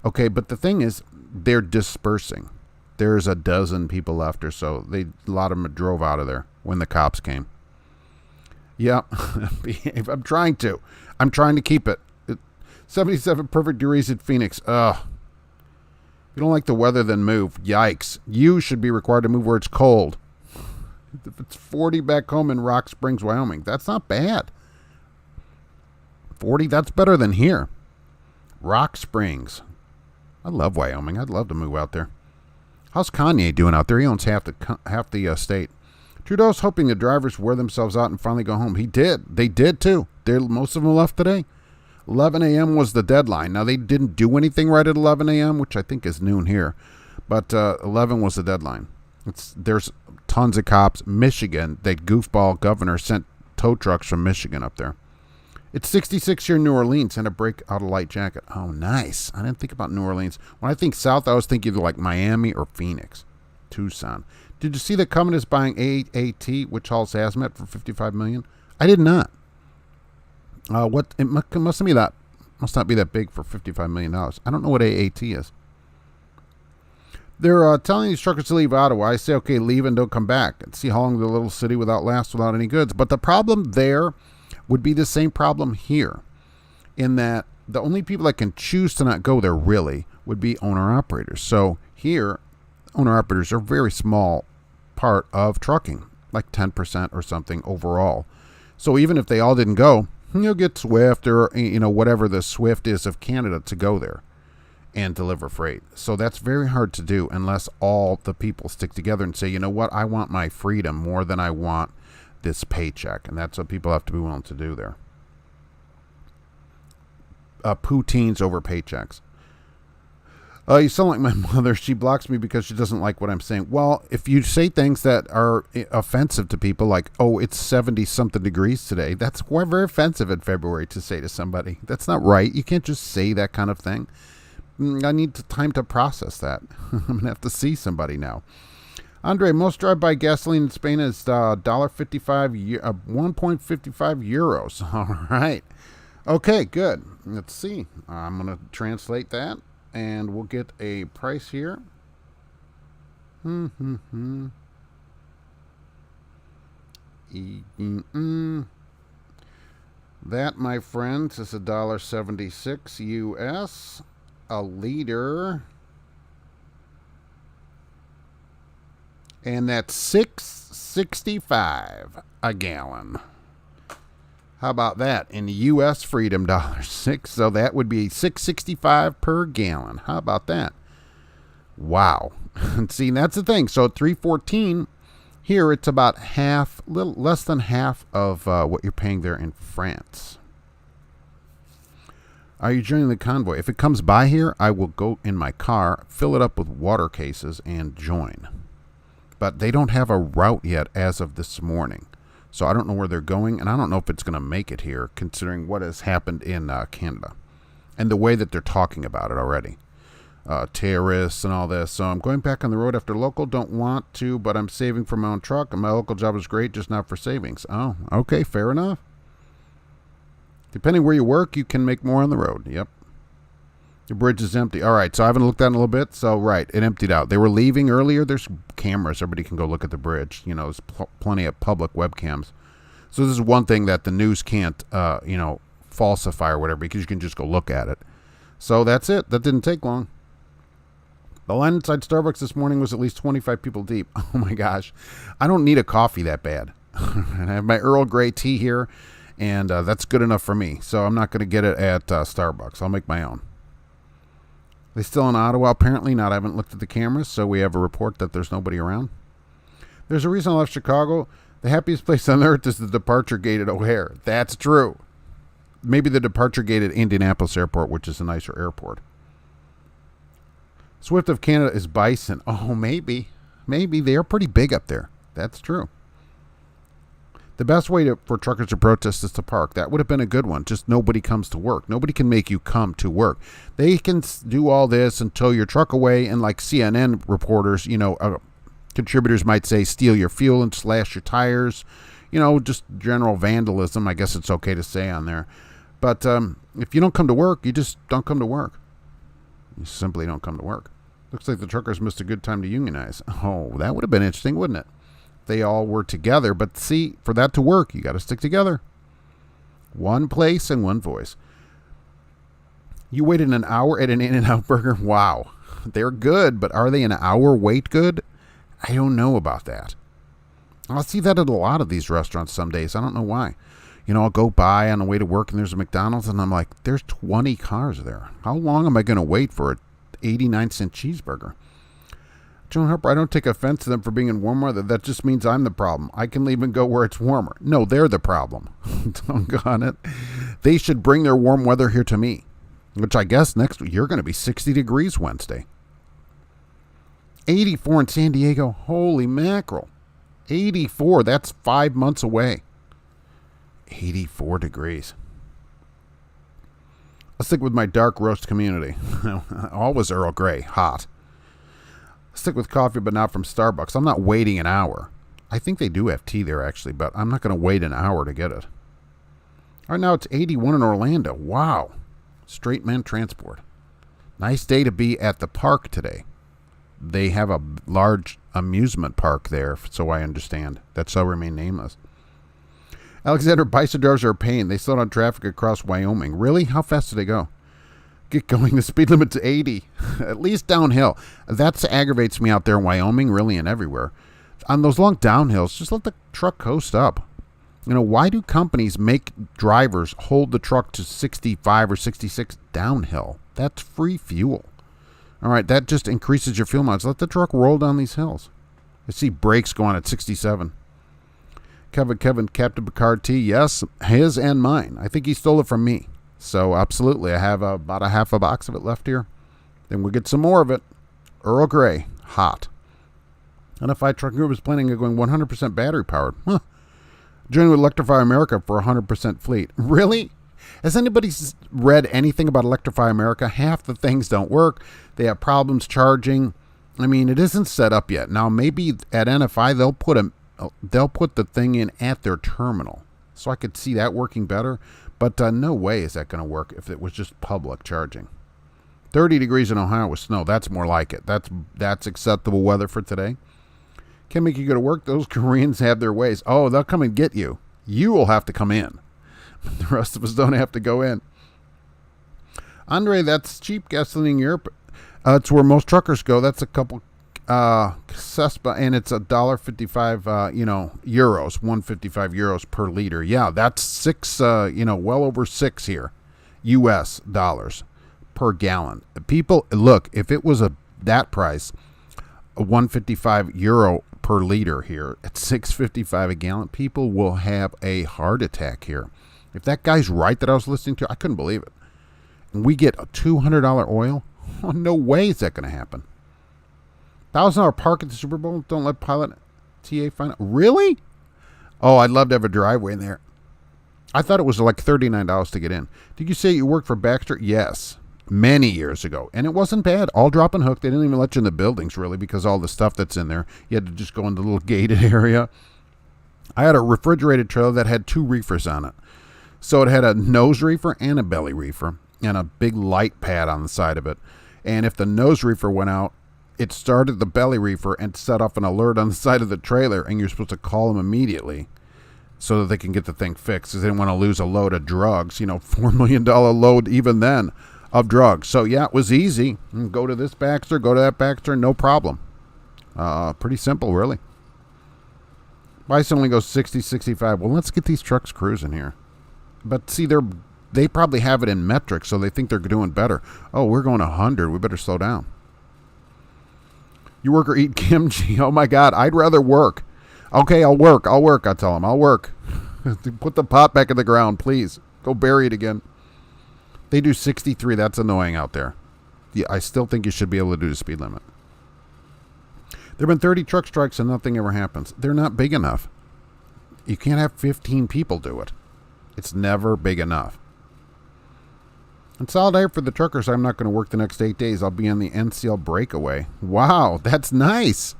Okay, but the thing is, they're dispersing. There's a dozen people left or so. A lot of them drove out of there when the cops came. Yeah, I'm trying to keep it. 77 perfect degrees in Phoenix. Ugh. If you don't like the weather, then move. Yikes. You should be required to move where it's cold. If it's 40 back home in Rock Springs, Wyoming, that's not bad. 40, that's better than here. Rock Springs. I love Wyoming. I'd love to move out there. How's Kanye doing out there? He owns half the state. Trudeau's hoping the drivers wear themselves out and finally go home. He did. They did too. Most of them left today. 11 a.m. was the deadline. Now, they didn't do anything right at 11 a.m., which I think is noon here. But 11 was the deadline. There's tons of cops. Michigan, that goofball governor sent tow trucks from Michigan up there. It's 66 here in New Orleans and a break out of light jacket. Oh, nice. I didn't think about New Orleans. When I think south, I was thinking either like Miami or Phoenix. Tucson. Did you see that Cummins is buying AAT, which hauls hazmat, for $55 million? I did not. It must be that. Must not be that big for $55 million. I don't know what AAT is. They're telling these truckers to leave Ottawa. I say, okay, leave and don't come back. And see how long the little city lasts without any goods. But the problem there would be the same problem here, in that the only people that can choose to not go there really would be owner-operators. So here, owner-operators are a very small part of trucking, like 10% or something overall. So even if they all didn't go, you'll get Swift or whatever the Swift is of Canada to go there and deliver freight. So that's very hard to do unless all the people stick together and say, you know what, I want my freedom more than I want this paycheck. And that's what people have to be willing to do there. Poutines over paychecks. You sound like my mother. She blocks me because she doesn't like what I'm saying. Well, if you say things that are offensive to people, like, oh, it's 70-something degrees today, that's very offensive in February to say to somebody. That's not right. You can't just say that kind of thing. I need time to process that. I'm going to have to see somebody now. Andre, most drive-by gasoline in Spain is $1.55, 1.55 euros. All right. Okay, good. Let's see. I'm going to translate that. And we'll get a price here. That, my friends, is $1.76 US. A liter. And that's $6.65 a gallon. How about that in U.S. freedom dollars? So that would be $6.65 per gallon. How about that? Wow. See, that's the thing. So at $3.14 here, it's about little less than half of what you're paying there in France. Are you joining the convoy? If it comes by here, I will go in my car, fill it up with water cases, and join. But they don't have a route yet as of this morning. So I don't know where they're going, and I don't know if it's going to make it here, considering what has happened in Canada and the way that they're talking about it already. Terrorists and all this. So I'm going back on the road after local. Don't want to, but I'm saving for my own truck, and my local job is great, just not for savings. Oh, okay, fair enough. Depending where you work, you can make more on the road. Yep. The bridge is empty. All right, so I haven't looked at it in a little bit. So, right, it emptied out. They were leaving earlier. There's cameras. Everybody can go look at the bridge. You know, there's plenty of public webcams. So this is one thing that the news can't, falsify or whatever, because you can just go look at it. So that's it. That didn't take long. The line inside Starbucks this morning was at least 25 people deep. Oh, my gosh. I don't need a coffee that bad. I have my Earl Grey tea here, and that's good enough for me. So I'm not going to get it at Starbucks. I'll make my own. They still in Ottawa? Apparently not. I haven't looked at the cameras, so we have a report that there's nobody around. There's a reason I left Chicago. The happiest place on earth is the departure gate at O'Hare. That's true. Maybe the departure gate at Indianapolis Airport, which is a nicer airport. Swift of Canada is bison. Oh, maybe. Maybe. They are pretty big up there. That's true. The best way for truckers to protest is to park. That would have been a good one. Just nobody comes to work. Nobody can make you come to work. They can do all this and tow your truck away, and like CNN reporters, contributors might say, steal your fuel and slash your tires. Just general vandalism. I guess it's okay to say on there. But if you don't come to work, you just don't come to work. You simply don't come to work. Looks like the truckers missed a good time to unionize. Oh, that would have been interesting, wouldn't it? They all were together. But see, for that to work, you got to stick together. One place and one voice. You waited an hour at an In-N-Out burger? Wow. They're good, but are they an hour wait good? I don't know about that. I'll see that at a lot of these restaurants some days. I don't know why. I'll go by on the way to work and there's a McDonald's and I'm like, there's 20 cars there. How long am I going to wait for an 89-cent cheeseburger? Joan Harper, I don't take offense to them for being in warm weather. That just means I'm the problem. I can leave and go where it's warmer. No, they're the problem. Doggone it. They should bring their warm weather here to me, which I guess next week you're going to be 60 degrees Wednesday. 84 in San Diego. Holy mackerel. 84. That's 5 months away. 84 degrees. Let's stick with my dark roast community. Always Earl Grey. Hot. Stick with coffee, but not from Starbucks. I'm not waiting an hour. I think they do have tea there, actually, but I'm not going to wait an hour to get it. All right, now it's 81 in Orlando. Wow. Straight men transport. Nice day to be at the park today. They have a large amusement park there, so I understand. That shall remain nameless. Alexander, bison drivers are a pain. They slow down traffic across Wyoming. Really? How fast do they go? Get going. The speed limit's 80. At least downhill. That aggravates me out there in Wyoming, really, and everywhere. On those long downhills, just let the truck coast up. Why do companies make drivers hold the truck to 65 or 66 downhill? That's free fuel. All right, that just increases your fuel mileage. Let the truck roll down these hills. I see brakes going at 67. Kevin, Captain Picard tea. Yes, his and mine. I think he stole it from me. So, absolutely. I have about a half a box of it left here. Then we'll get some more of it. Earl Grey. Hot. NFI Trucking Group is planning on going 100% battery powered. Huh. Joining with Electrify America for 100% fleet. Really? Has anybody read anything about Electrify America? Half the things don't work. They have problems charging. I mean, it isn't set up yet. Now, maybe at NFI, they'll put the thing in at their terminal. So I could see that working better. But no way is that going to work if it was just public charging. 30 degrees in Ohio with snow. That's more like it. That's acceptable weather for today. Can't make you go to work. Those Koreans have their ways. Oh, they'll come and get you. You will have to come in. The rest of us don't have to go in. Andre, that's cheap gasoline in Europe. It's where most truckers go. That's a couple Cespa, and it's $1.55, euros, 155 euros per liter. Yeah, that's six, well over $6 here, U.S. dollars per gallon. People, look, if it was that price, a 155 euro per liter here at $6.55 a gallon, people will have a heart attack here. If that guy's right that I was listening to, I couldn't believe it. And we get a $200 oil? Oh, no way is that going to happen. $1,000 park at the Super Bowl? Don't let pilot TA find out. Really? Oh, I'd love to have a driveway in there. I thought it was like $39 to get in. Did you say you worked for Baxter? Yes. Many years ago. And it wasn't bad. All drop and hook. They didn't even let you in the buildings, really, because all the stuff that's in there. You had to just go into the little gated area. I had a refrigerated trailer that had 2 reefers on it. So it had a nose reefer and a belly reefer and a big light pad on the side of it. And if the nose reefer went out, it started the belly reefer and set off an alert on the side of the trailer, and you're supposed to call them immediately so that they can get the thing fixed, because they didn't want to lose a load of drugs, $4 million load even then of drugs. So yeah, it was easy. Go to this Baxter, go to that Baxter, no problem. Pretty simple, really. Price only goes 60, 65. Well, let's get these trucks cruising here. But see, they probably have it in metric, so they think they're doing better. Oh, we're going 100. We better slow down. You work or eat kimchi? Oh my God, I'd rather work. Okay, I'll work. I tell them, I'll work. Put the pot back in the ground, please. Go bury it again. They do 63. That's annoying out there. Yeah, I still think you should be able to do the speed limit. There have been 30 truck strikes and nothing ever happens. They're not big enough. You can't have 15 people do it. It's never big enough. In solidarity for the truckers, I'm not going to work the next 8 days. I'll be on the NCL breakaway. Wow, that's nice.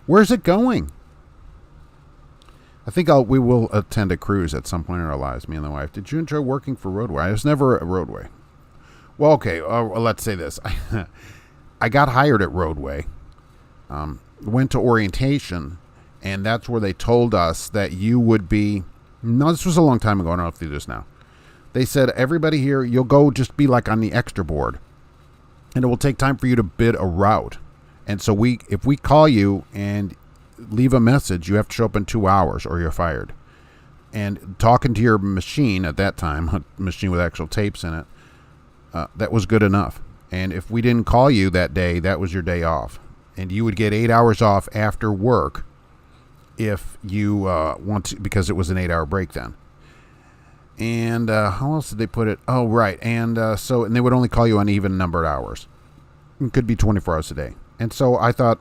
Where's it going? I think we will attend a cruise at some point in our lives, me and the wife. Did you enjoy working for Roadway? I was never a Roadway. Well, okay, let's say this. I got hired at Roadway, went to orientation, and that's where they told us that you would be... No, this was a long time ago. I don't know if they do this now. They said, everybody here, you'll go just be like on the extra board, and it will take time for you to bid a route. And so if we call you and leave a message, you have to show up in 2 hours or you're fired. And talking to your machine at that time, a machine with actual tapes in it, that was good enough. And if we didn't call you that day, that was your day off. And you would get 8 hours off after work if you want to, because it was an 8-hour break then. And how else did they put it? Oh, right. And and they would only call you on even numbered hours. It could be 24 hours a day. And so I thought,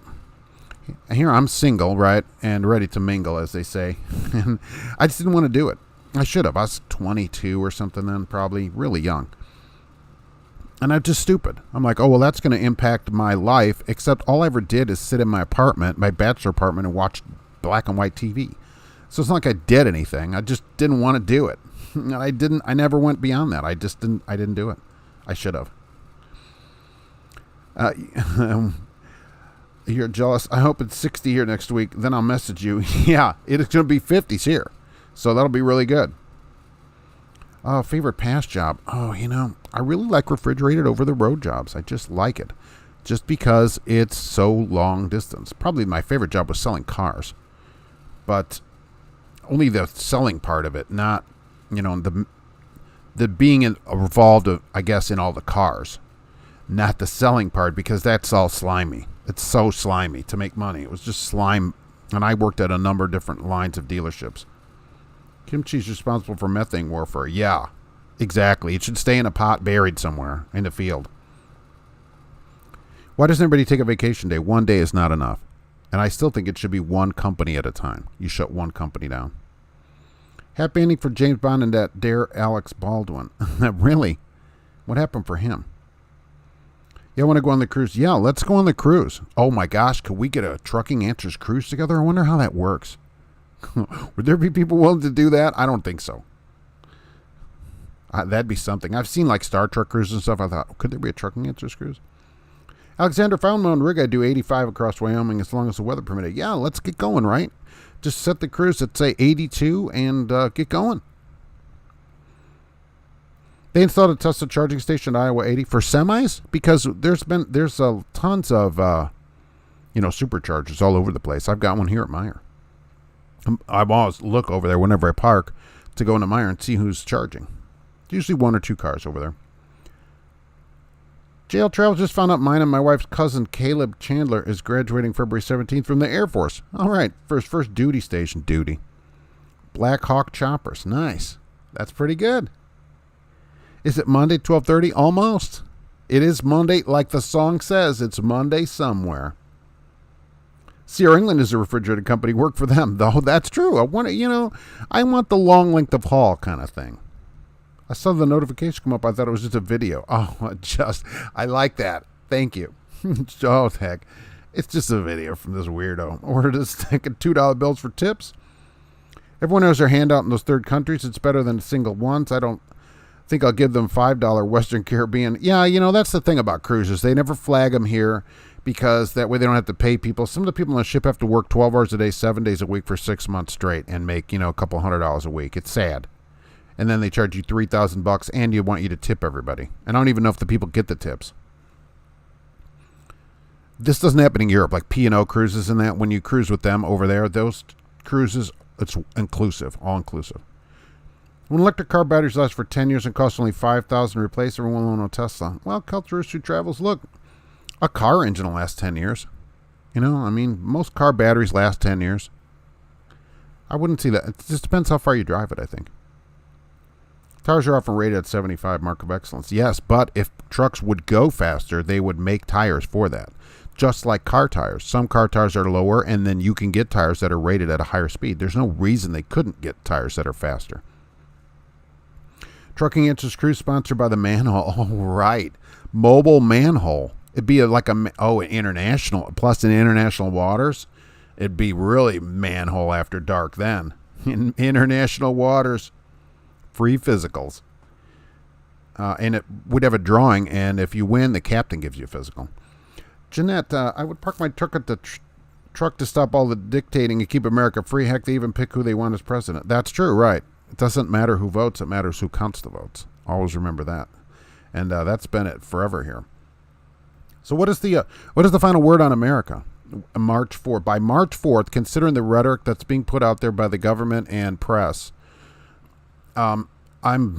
here I'm single, right, and ready to mingle, as they say. And I just didn't want to do it. I should have. I was 22 or something then, probably really young. And I'm just stupid. I'm like, oh, well, that's going to impact my life, except all I ever did is sit in my apartment, my bachelor apartment, and watch black and white TV. So it's not like I did anything. I just didn't want to do it. And I never went beyond that. I didn't do it. I should have. You're jealous. I hope it's 60 here next week. Then I'll message you. Yeah, it's going to be 50s here. So that'll be really good. Oh, favorite past job. Oh, I really like refrigerated over the road jobs. I just like it. Just because it's so long distance. Probably my favorite job was selling cars. But only the selling part of it, not, the being involved, I guess, in all the cars. Not the selling part, because that's all slimy. It's so slimy to make money. It was just slime. And I worked at a number of different lines of dealerships. Kimchi's responsible for methane warfare. Yeah, exactly. It should stay in a pot buried somewhere in the field. Why doesn't everybody take a vacation day? One day is not enough. And I still think it should be one company at a time. You shut one company down. Happy ending for James Bond and that dare Alex Baldwin. Really? What happened for him? Yeah, I want to go on the cruise. Yeah, let's go on the cruise. Oh my gosh, could we get a Trucking Answers cruise together? I wonder how that works. Would there be people willing to do that? I don't think so. That'd be something. I've seen like Star Trek cruises and stuff. I thought, could there be a Trucking Answers cruise? Alexander found my own rig. I do 85 across Wyoming as long as the weather permitted. Yeah, let's get going, right? Just set the cruise at, say, 82 and get going. They installed a Tesla charging station at Iowa 80 for semis because there's tons of superchargers all over the place. I've got one here at Meyer. I always look over there whenever I park to go into Meyer and see who's charging. Usually one or two cars over there. JL Travel just found out mine and my wife's cousin Caleb Chandler is graduating February 17th from the Air Force. All right, first duty station. Black Hawk choppers. Nice. That's pretty good. Is it Monday, 12:30? Almost. It is Monday, like the song says. It's Monday somewhere. Sierra England is a refrigerated company. Work for them, though. That's true. I want the long length of haul kind of thing. I saw the notification come up. I thought it was just a video. Oh, I like that. Thank you. Oh, heck. It's just a video from this weirdo. Ordered us taking $2 bills for tips. Everyone has their hand out in those third countries. It's better than single ones. I don't think I'll give them $5 Western Caribbean. Yeah, that's the thing about cruises. They never flag them here because that way they don't have to pay people. Some of the people on the ship have to work 12 hours a day, 7 days a week for 6 months straight and make, a couple $100 a week. It's sad. And then they charge you $3,000 and you want you to tip everybody. And I don't even know if the people get the tips. This doesn't happen in Europe, like P&O cruises and that. When you cruise with them over there, those cruises, it's inclusive, all inclusive. When electric car batteries last for 10 years and cost only $5,000 to replace, everyone will know Tesla. Well, culturist who travels, look, a car engine will last 10 years. Most car batteries last 10 years. I wouldn't see that. It just depends how far you drive it, I think. Tires are often rated at 75, mark of excellence. Yes, but if trucks would go faster, they would make tires for that. Just like car tires. Some car tires are lower, and then you can get tires that are rated at a higher speed. There's no reason they couldn't get tires that are faster. Trucking Answers Cruise sponsored by the Manhole. Oh, right. Mobile manhole. It'd be an international, plus in international waters. It'd be really manhole after dark then. In international waters. Free physicals. And it would have a drawing, and if you win, the captain gives you a physical. Jeanette, I would park my truck at the truck to stop all the dictating and keep America free. Heck, they even pick who they want as president. That's true, right. It doesn't matter who votes. It matters who counts the votes. Always remember that. And that's been it forever here. So what is the final word on America? March 4th. By March 4th, considering the rhetoric that's being put out there by the government and press, I'm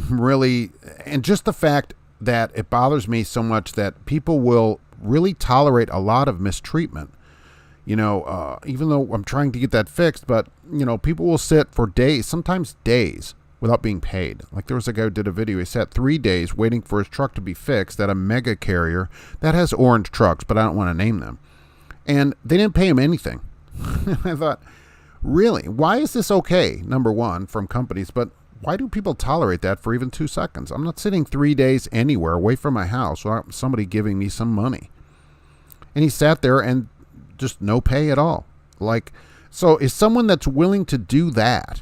really, and just the fact that it bothers me so much that people will really tolerate a lot of mistreatment. Even though I'm trying to get that fixed, but, people will sit for days, sometimes days, without being paid. Like there was a guy who did a video, he sat 3 days waiting for his truck to be fixed at a mega carrier that has orange trucks, but I don't want to name them. And they didn't pay him anything. I thought, really? Why is this okay? Number one, from companies, but why do people tolerate that for even 2 seconds? I'm not sitting 3 days anywhere away from my house without somebody giving me some money. And he sat there and just no pay at all. So is someone that's willing to do that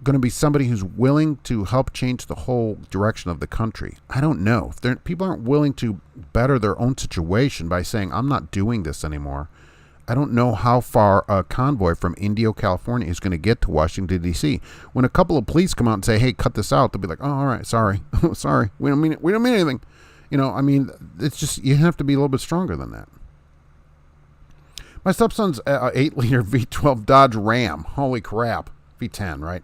going to be somebody who's willing to help change the whole direction of the country? I don't know. If people aren't willing to better their own situation by saying, I'm not doing this anymore, I don't know how far a convoy from Indio, California is going to get to Washington, D.C. When a couple of police come out and say, hey, cut this out, they'll be like, oh, all right, sorry. Sorry. We don't mean it. We don't mean anything. It's just, you have to be a little bit stronger than that. My stepson's 8-liter V12 Dodge Ram. Holy crap. V10, right?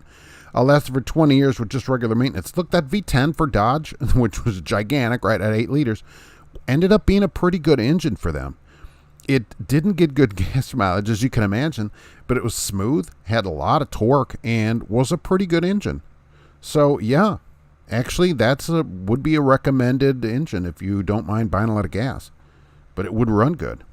Lasted for 20 years with just regular maintenance. Look, that V10 for Dodge, which was gigantic, right, at 8 liters, ended up being a pretty good engine for them. It didn't get good gas mileage, as you can imagine, but it was smooth, had a lot of torque, and was a pretty good engine. So, yeah, actually, would be a recommended engine if you don't mind buying a lot of gas. But it would run good.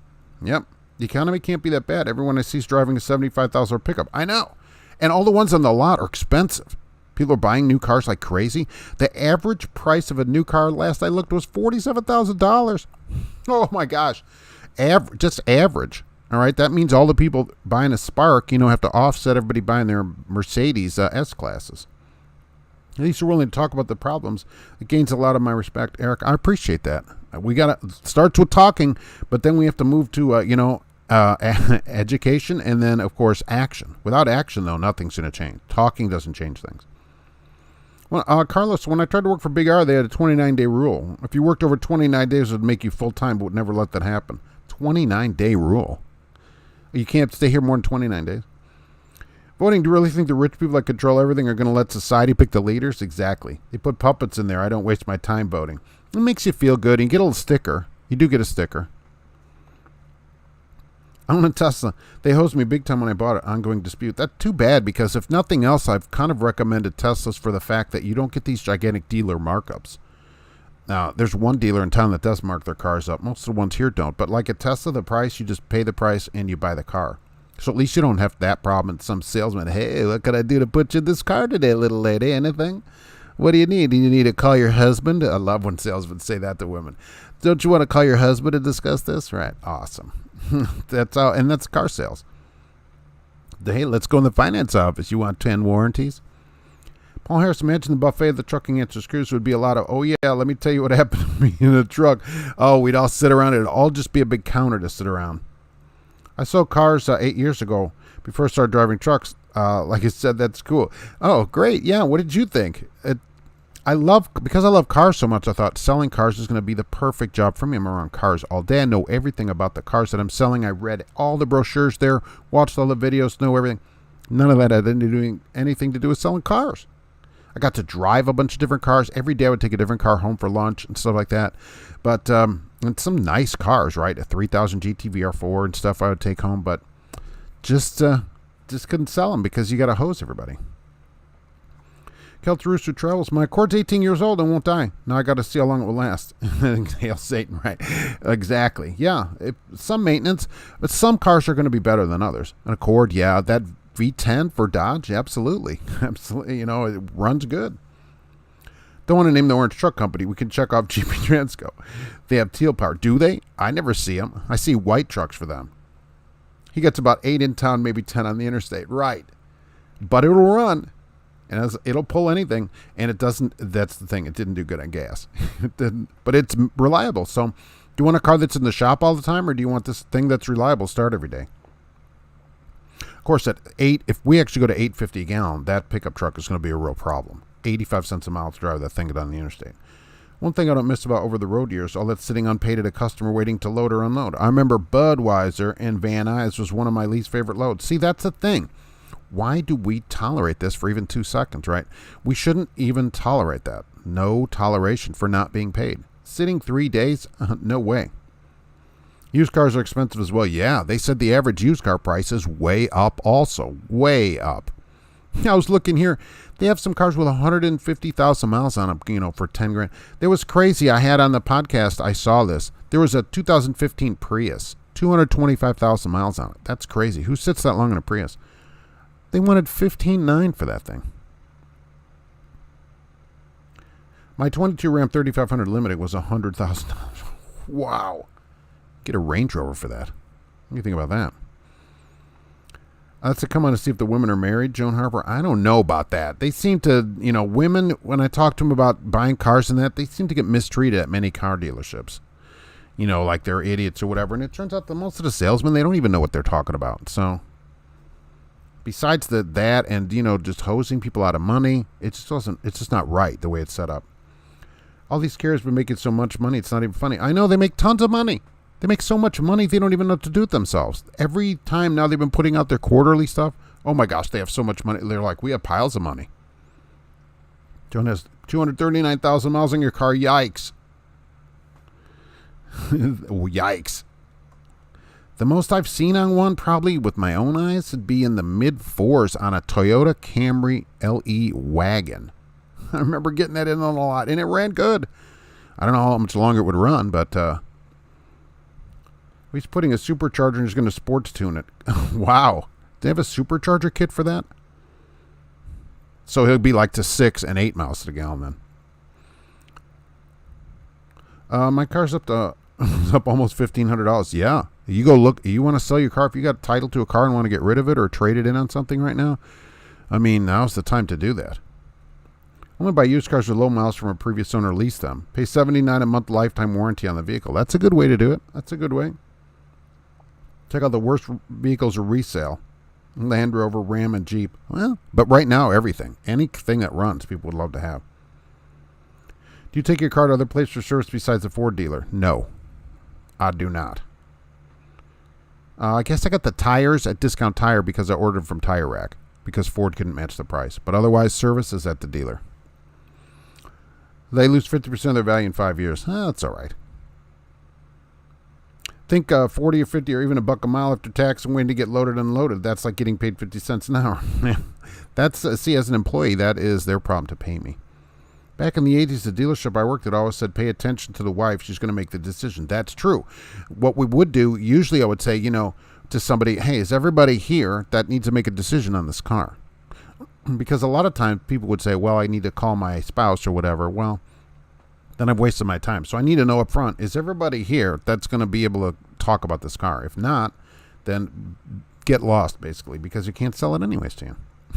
Yep. The economy can't be that bad. Everyone I see is driving a $75,000 pickup. I know. And all the ones on the lot are expensive. People are buying new cars like crazy. The average price of a new car, last I looked, was $47,000. Oh, my gosh. Just average. All right. That means all the people buying a Spark, have to offset everybody buying their Mercedes S-classes. At least you're willing to talk about the problems. It gains a lot of my respect, Eric. I appreciate that. We got to start with talking, but then we have to move to, education and then, of course, action. Without action, though, nothing's going to change. Talking doesn't change things. Well, Carlos, when I tried to work for Big R, they had a 29-day rule. If you worked over 29 days, it would make you full-time, but would never let that happen. 29-day rule. You can't stay here more than 29 days. Voting, do you really think the rich people that control everything are going to let society pick the leaders? Exactly. They put puppets in there. I don't waste my time voting. It makes you feel good. You get a little sticker. You do get a sticker. I own a Tesla. They hosed me big time when I bought it. Ongoing dispute. That's too bad because if nothing else, I've kind of recommended Teslas for the fact that you don't get these gigantic dealer markups. Now, there's one dealer in town that does mark their cars up. Most of the ones here don't. But like a Tesla, the price, you just pay the price and you buy the car. So at least you don't have that problem. And some salesman, hey, what can I do to put you in this car today, little lady? Anything? What do you need? Do you need to call your husband? I love when salesmen say that to women. Don't you want to call your husband to discuss this? Right. Awesome. That's how, and that's car sales. Hey, let's go in the finance office. You want 10 warranties? Paul Harris, imagine the buffet of the trucking answers cruise would be a lot of, oh, yeah, let me tell you what happened to me in the truck. Oh, we'd all sit around. It'd all just be a big counter to sit around. I sold cars 8 years ago before I started driving trucks. Like I said, that's cool. Oh, great. Yeah, what did you think? Because I love cars so much, I thought selling cars is going to be the perfect job for me. I'm around cars all day. I know everything about the cars that I'm selling. I read all the brochures there, watched all the videos, know everything. None of that had anything to do with selling cars. I got to drive a bunch of different cars. Every day I would take a different car home for lunch and stuff like that. But and some nice cars, right? A 3000 GT VR4 and stuff I would take home, but just couldn't sell them because you got to hose everybody. Celtic Rooster Travels. My Accord's 18 years old and won't die. Now I got to see how long it will last. Hail Satan, right? Exactly. Yeah, some maintenance, but some cars are going to be better than others. An Accord, yeah. That V10 for Dodge, absolutely. Absolutely. You know, it runs good. Don't want to name the orange truck company. We can check off GP Transco. They have teal power. Do they? I never see them. I see white trucks for them. He gets about 8 in town, maybe 10 on the interstate. Right. But it'll run. And it'll pull anything. And it doesn't. That's the thing. It didn't do good on gas. It didn't. But it's reliable. So do you want a car that's in the shop all the time? Or do you want this thing that's reliable start every day? Of course, if we actually go to $8.50 a gallon, that pickup truck is going to be a real problem. 85 cents a mile to drive that thing down the interstate. One thing I don't miss about over the road years, all that sitting unpaid at a customer waiting to load or unload. I remember Budweiser and Van Nuys was one of my least favorite loads. See, that's the thing. Why do we tolerate this for even 2 seconds, right? We shouldn't even tolerate that. No toleration for not being paid. Sitting 3 days? No way. Used cars are expensive as well. Yeah, they said the average used car price is way up also. Way up. I was looking here. They have some cars with 150,000 miles on them, for 10 grand. That was crazy. I had on the podcast, I saw this. There was a 2015 Prius, 225,000 miles on it. That's crazy. Who sits that long in a Prius? They wanted $15,900 for that thing. My 22 Ram 3500 Limited was $100,000. Wow. Get a Range Rover for that. What do you think about that? Let's come on to see if the women are married, Joan Harper. I don't know about that. They seem to, women, when I talk to them about buying cars and that, they seem to get mistreated at many car dealerships. Like they're idiots or whatever. And it turns out that most of the salesmen, they don't even know what they're talking about. So besides that and, just hosing people out of money, it's just not right the way it's set up. All these carriers have been making so much money, it's not even funny. I know they make tons of money. They make so much money, they don't even know what to do with themselves. Every time now they've been putting out their quarterly stuff. Oh my gosh, they have so much money. They're like, we have piles of money. Joan has 239,000 miles on your car. Yikes. Yikes. The most I've seen on one, probably with my own eyes, would be in the mid-4s on a Toyota Camry LE wagon. I remember getting that in on a lot, and it ran good. I don't know how much longer it would run, but he's putting a supercharger and he's going to sports tune it. Wow. They have a supercharger kit for that? So he'll be like to 6 and 8 miles to the gallon then. My car's up almost $1,500. Yeah. You go look. You want to sell your car. If you got title to a car and want to get rid of it or trade it in on something right now, now's the time to do that. Only buy used cars with low miles from a previous owner, lease them. Pay $79 a month lifetime warranty on the vehicle. That's a good way to do it. That's a good way. Check out the worst vehicles are resale. Land Rover, Ram, and Jeep. Well, but right now, everything. Anything that runs, people would love to have. Do you take your car to other places for service besides the Ford dealer? No, I do not. I guess I got the tires at Discount Tire because I ordered from Tire Rack because Ford couldn't match the price. But otherwise, service is at the dealer. They lose 50% of their value in 5 years. That's all right. Think 40 or 50 or even $1 a mile after tax and waiting to get loaded and unloaded. That's like getting paid 50 cents an hour. That's, as an employee, that is their problem to pay me. Back in the 80s, the dealership I worked at always said, pay attention to the wife. She's going to make the decision. That's true. What we would do, usually I would say, to somebody, hey, is everybody here that needs to make a decision on this car? Because a lot of times people would say, well, I need to call my spouse or whatever. Well, then I've wasted my time. So I need to know up front, is everybody here that's going to be able to talk about this car? If not, then get lost, basically, because you can't sell it anyways to you.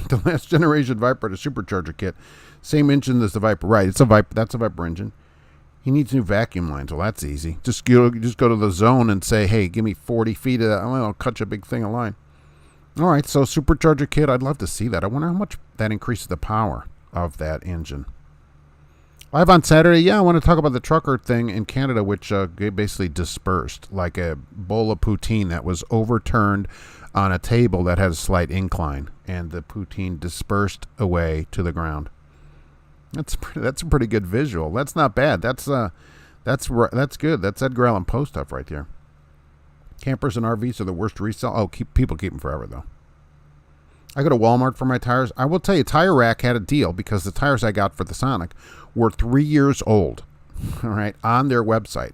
The last generation Viper had a supercharger kit. Same engine as the Viper. Right, it's a Viper. That's a Viper engine. He needs new vacuum lines. Well, that's easy. Just go to the zone and say, hey, give me 40 feet of that. I'll cut you a big thing of line. All right, so supercharger kit. I'd love to see that. I wonder how much that increases the power of that engine. Live on Saturday, yeah, I want to talk about the trucker thing in Canada, which basically dispersed like a bowl of poutine that was overturned on a table that had a slight incline, and the poutine dispersed away to the ground. That's a pretty good visual. That's not bad. That's good. That's Edgar Allan Poe stuff right there. Campers and RVs are the worst resale. Oh, people keep them forever though. I go to Walmart for my tires. I will tell you, Tire Rack had a deal because the tires I got for the Sonic were 3 years old. All right, on their website,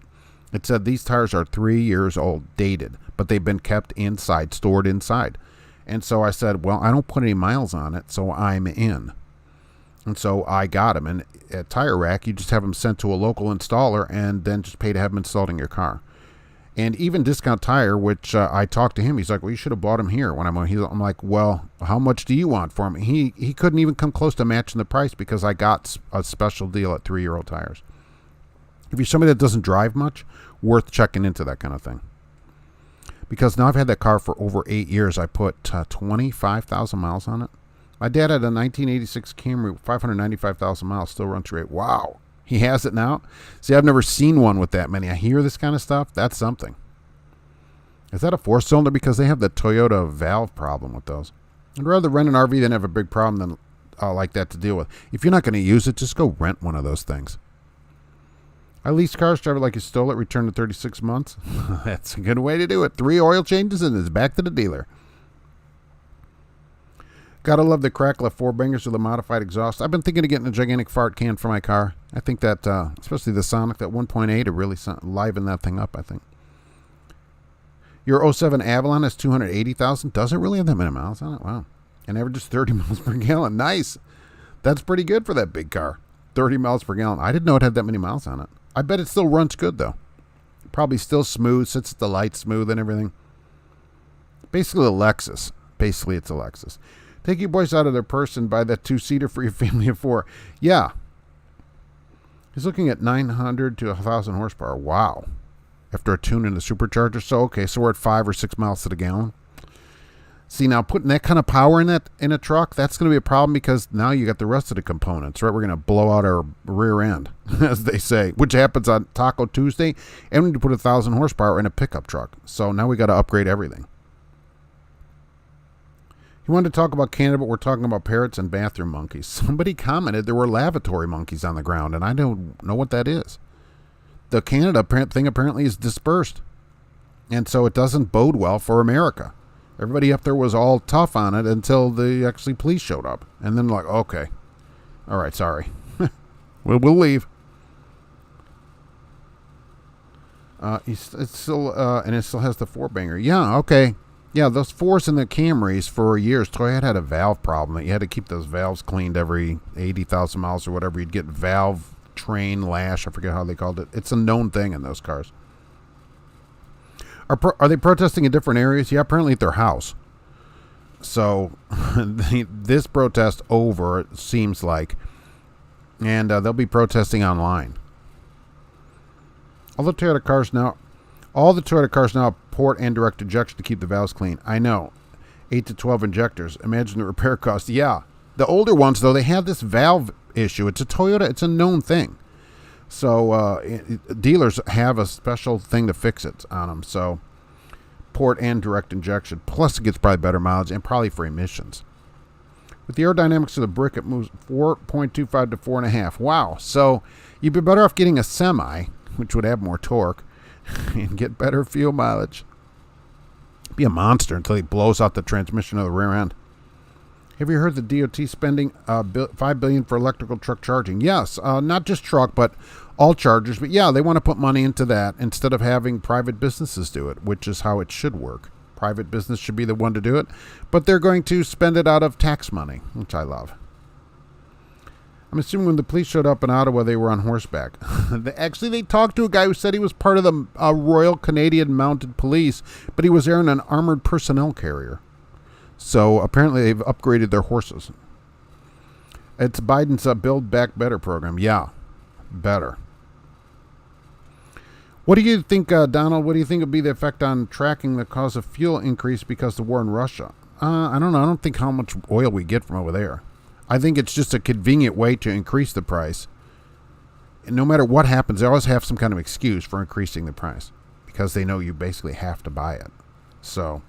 it said these tires are 3 years old, dated, but they've been kept inside, stored inside. And so I said, well, I don't put any miles on it, so I'm in. And so I got them. And at Tire Rack, you just have them sent to a local installer and then just pay to have them installed in your car. And even Discount Tire, which I talked to him, he's like, well, you should have bought them here. When I'm like, well, how much do you want for them? He couldn't even come close to matching the price because I got a special deal at 3-year-old tires. If you're somebody that doesn't drive much, worth checking into that kind of thing. Because now I've had that car for over 8 years. I put 25,000 miles on it. My dad had a 1986 Camry, 595,000 miles, still runs great. Wow. He has it now? See, I've never seen one with that many. I hear this kind of stuff. That's something. Is that a 4-cylinder? Because they have the Toyota valve problem with those. I'd rather rent an RV than have a big problem than like that to deal with. If you're not going to use it, just go rent one of those things. I lease cars, drive it like you stole it, return to 36 months. That's a good way to do it. 3 oil changes and it's back to the dealer. Gotta love the crackle of 4 bangers with a modified exhaust. I've been thinking of getting a gigantic fart can for my car. I think that, especially the Sonic, that 1.8, it really liven that thing up, I think. Your 07 Avalon has 280,000. Does it really have that many miles on it? Wow. And averages 30 miles per gallon. Nice. That's pretty good for that big car. 30 miles per gallon. I didn't know it had that many miles on it. I bet it still runs good, though. Probably still smooth, sits at the light smooth and everything. Basically a Lexus. Basically, it's a Lexus. Take your boys out of their purse and buy that 2-seater for your family of 4. Yeah. He's looking at 900 to 1,000 horsepower. Wow. After a tune in the supercharger. So, okay, so we're at 5 or 6 miles to the gallon. See, now putting that kind of power in a truck, that's going to be a problem because now you got the rest of the components, right? We're going to blow out our rear end, as they say, which happens on Taco Tuesday. And we need to put 1,000 horsepower in a pickup truck. So now we got to upgrade everything. You wanted to talk about Canada, but we're talking about parrots and bathroom monkeys. Somebody commented there were lavatory monkeys on the ground, and I don't know what that is. The Canada thing apparently is dispersed, and so it doesn't bode well for America. Everybody up there was all tough on it until the police showed up, and then like, okay, all right, sorry, we'll leave. It still has the 4-banger. Yeah, okay. Yeah, those 4s in the Camrys for years, Toyota had a valve problem. You had to keep those valves cleaned every 80,000 miles or whatever. You'd get valve train lash. I forget how they called it. It's a known thing in those cars. Are they protesting in different areas? Yeah, apparently at their house. So this protest over, it seems like, and they'll be protesting online. All the Toyota cars now have port and direct injection to keep the valves clean. I know. 8 to 12 injectors. Imagine the repair cost. Yeah. The older ones, though, they have this valve issue. It's a Toyota. It's a known thing. So dealers have a special thing to fix it on them. So port and direct injection. Plus it gets probably better mileage and probably for emissions. With the aerodynamics of the brick, it moves 4.25 to 4.5. Wow. So you'd be better off getting a semi, which would have more torque, and get better fuel mileage. Be a monster until he blows out the transmission of the rear end. Have you heard the DOT spending $5 billion for electrical truck charging? Yes, not just truck, but all chargers. But yeah, they want to put money into that instead of having private businesses do it, which is how it should work. Private business should be the one to do it, but they're going to spend it out of tax money, which I love. I'm assuming when the police showed up in Ottawa, they were on horseback. They talked to a guy who said he was part of the Royal Canadian Mounted Police, but he was there in an armored personnel carrier. So apparently they've upgraded their horses. It's Biden's Build Back Better program. Yeah, better. What do you think, Donald? What do you think would be the effect on tracking the cause of fuel increase because of the war in Russia? I don't know. I don't think how much oil we get from over there. I think it's just a convenient way to increase the price. And no matter what happens, they always have some kind of excuse for increasing the price because they know you basically have to buy it. So,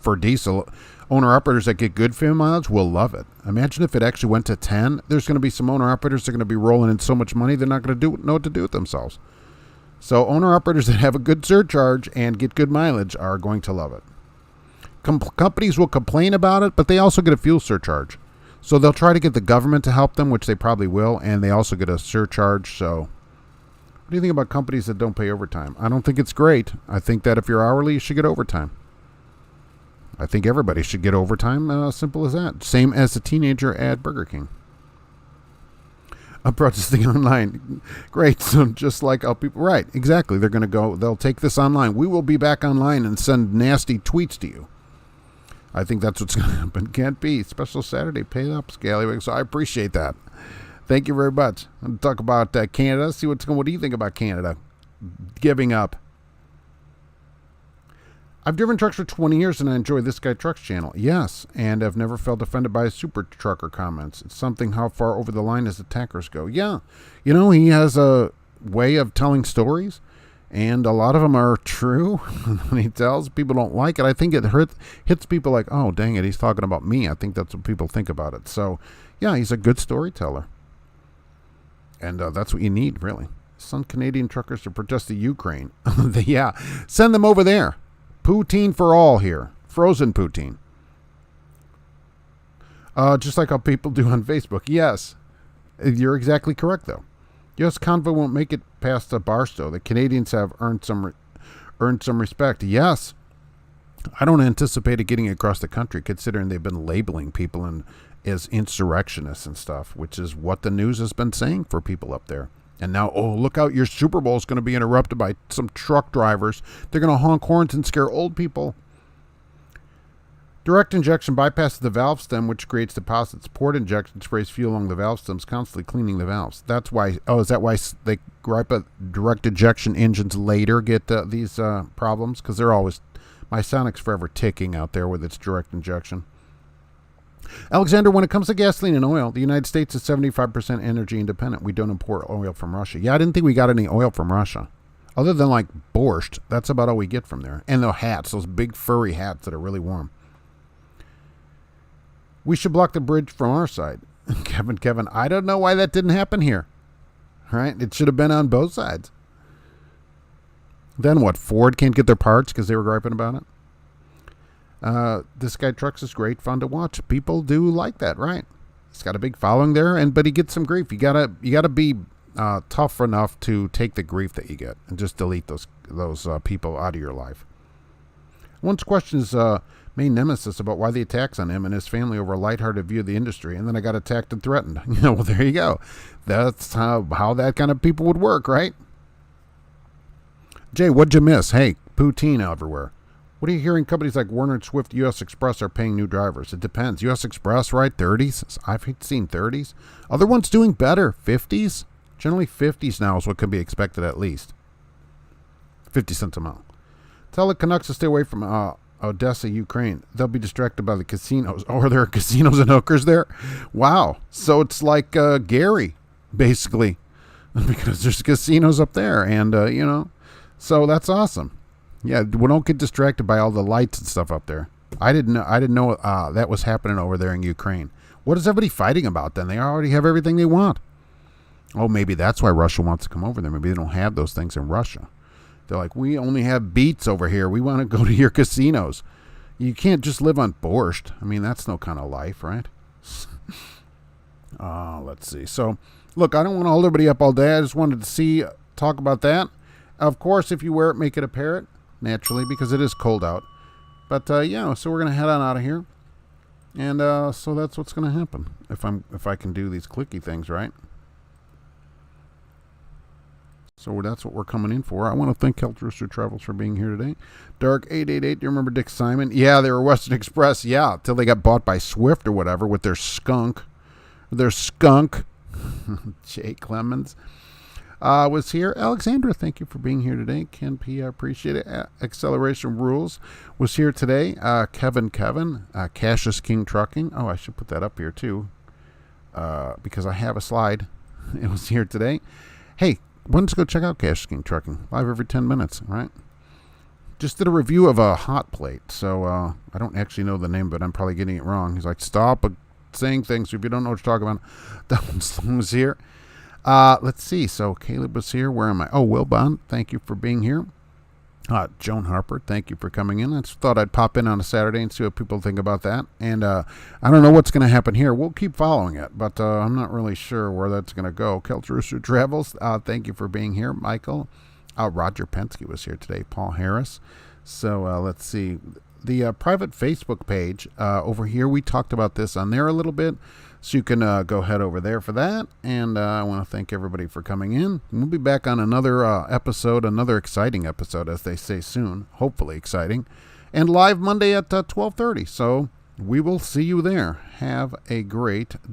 for diesel, owner-operators that get good fuel mileage will love it. Imagine if it actually went to 10. There's going to be some owner-operators that are going to be rolling in so much money they're not going to know what to do with themselves. So owner-operators that have a good surcharge and get good mileage are going to love it. Companies will complain about it, but they also get a fuel surcharge. So they'll try to get the government to help them, which they probably will, and they also get a surcharge. So what do you think about companies that don't pay overtime? I don't think it's great. I think that if you're hourly, you should get overtime. I think everybody should get overtime. Simple as that. Same as a teenager at Burger King. I'm protesting online. Great. So just like how people, right, exactly. They're going to go, they'll take this online. We will be back online and send nasty tweets to you. I think that's what's going to happen. Can't be. Special Saturday pay up, Scallywag. So I appreciate that. Thank you very much. I'm going to talk about Canada. See what do you think about Canada giving up? I've driven trucks for 20 years and I enjoy This Guy Trucks channel. Yes, and I've never felt offended by super trucker comments. It's something how far over the line his attackers go. Yeah, you know, he has a way of telling stories, and a lot of them are true. When he tells, people don't like it. I think it hits people like, oh, dang it, he's talking about me. I think that's what people think about it. So, yeah, he's a good storyteller. And that's what you need, really. Some Canadian truckers to protest the Ukraine. Yeah, send them over there. Poutine for all here. Frozen poutine. Just like how people do on Facebook. Yes. You're exactly correct, though. U.S. convoy won't make it past Barstow. The Canadians have earned some respect. Yes. I don't anticipate it getting across the country, considering they've been labeling people as insurrectionists and stuff, which is what the news has been saying for people up there. And now, oh, look out, your Super Bowl is going to be interrupted by some truck drivers. They're going to honk horns and scare old people. Direct injection bypasses the valve stem, which creates deposits. Port injection sprays fuel along the valve stems, constantly cleaning the valves. That's why, is that why they gripe at direct injection engines later get these problems? Because they're always, my Sonic's forever ticking out there with its direct injection. Alexander, when it comes to gasoline and oil, the United States is 75% energy independent. We don't import oil from Russia. Yeah, I didn't think we got any oil from Russia. Other than like borscht, that's about all we get from there. And the hats, those big furry hats that are really warm. We should block the bridge from our side. Kevin, I don't know why that didn't happen here. Right? It should have been on both sides. Then what? Ford can't get their parts because they were griping about it? This Guy Trucks is great fun to watch. People do like that, right? He's got a big following there, but he gets some grief. You gotta be tough enough to take the grief that you get and just delete those people out of your life. Once questions main nemesis about why the attacks on him and his family over a lighthearted view of the industry, and then I got attacked and threatened. Well, there you go. That's how that kind of people would work, right? Jay, what'd you miss? Hey, poutine everywhere. What are you hearing? Companies like Werner and Swift, U.S. Express are paying new drivers. It depends. U.S. Express, right? 30s. I've seen 30s. Other ones doing better. 50s. Generally 50s now is what can be expected at least. 50 cents a mile. Tell the Canucks to stay away from Odessa, Ukraine. They'll be distracted by the casinos. Oh, are there casinos and hookers there? Wow. So it's like Gary, basically. Because there's casinos up there. And, so that's awesome. Yeah, we don't get distracted by all the lights and stuff up there. I didn't know that was happening over there in Ukraine. What is everybody fighting about then? They already have everything they want. Oh, maybe that's why Russia wants to come over there. Maybe they don't have those things in Russia. They're like, we only have beets over here. We want to go to your casinos. You can't just live on borscht. I mean, that's no kind of life, right? Let's see. So, look, I don't want to hold everybody up all day. I just wanted to talk about that. Of course, if you wear it, make it a parrot. Naturally, because it is cold out. But yeah, so we're gonna head on out of here, and so that's what's gonna happen if I can do these clicky things right. So that's what we're coming in for. I want to thank Keltrooster Travels for being here today. Dark888, do you remember Dick Simon? Yeah, they were Western Express. Yeah, till they got bought by Swift or whatever with their skunk. Jay Clemens was here. Alexandra, thank you for being here today. Ken P, I appreciate it. Acceleration Rules was here today. Kevin, Cassius King Trucking. Oh, I should put that up here too because I have a slide. It was here today. Hey, why don't you go check out Cassius King Trucking? Live every 10 minutes, right? Just did a review of a hot plate, so I don't actually know the name, but I'm probably getting it wrong. He's like, stop saying things if you don't know what you're talking about. That one was here. Let's see. So Caleb was here. Where am I? Oh, Will Bond, thank you for being here. Joan Harper, thank you for coming in. I just thought I'd pop in on a Saturday and see what people think about that. And I don't know what's going to happen here. We'll keep following it, but I'm not really sure where that's going to go. Keltrooster Travels, thank you for being here. Michael, Roger Penske was here today. Paul Harris. So let's see. The private Facebook page over here, we talked about this on there a little bit. So you can go head over there for that. And I want to thank everybody for coming in. We'll be back on another episode, another exciting episode, as they say soon. Hopefully exciting. And live Monday at 12:30. So we will see you there. Have a great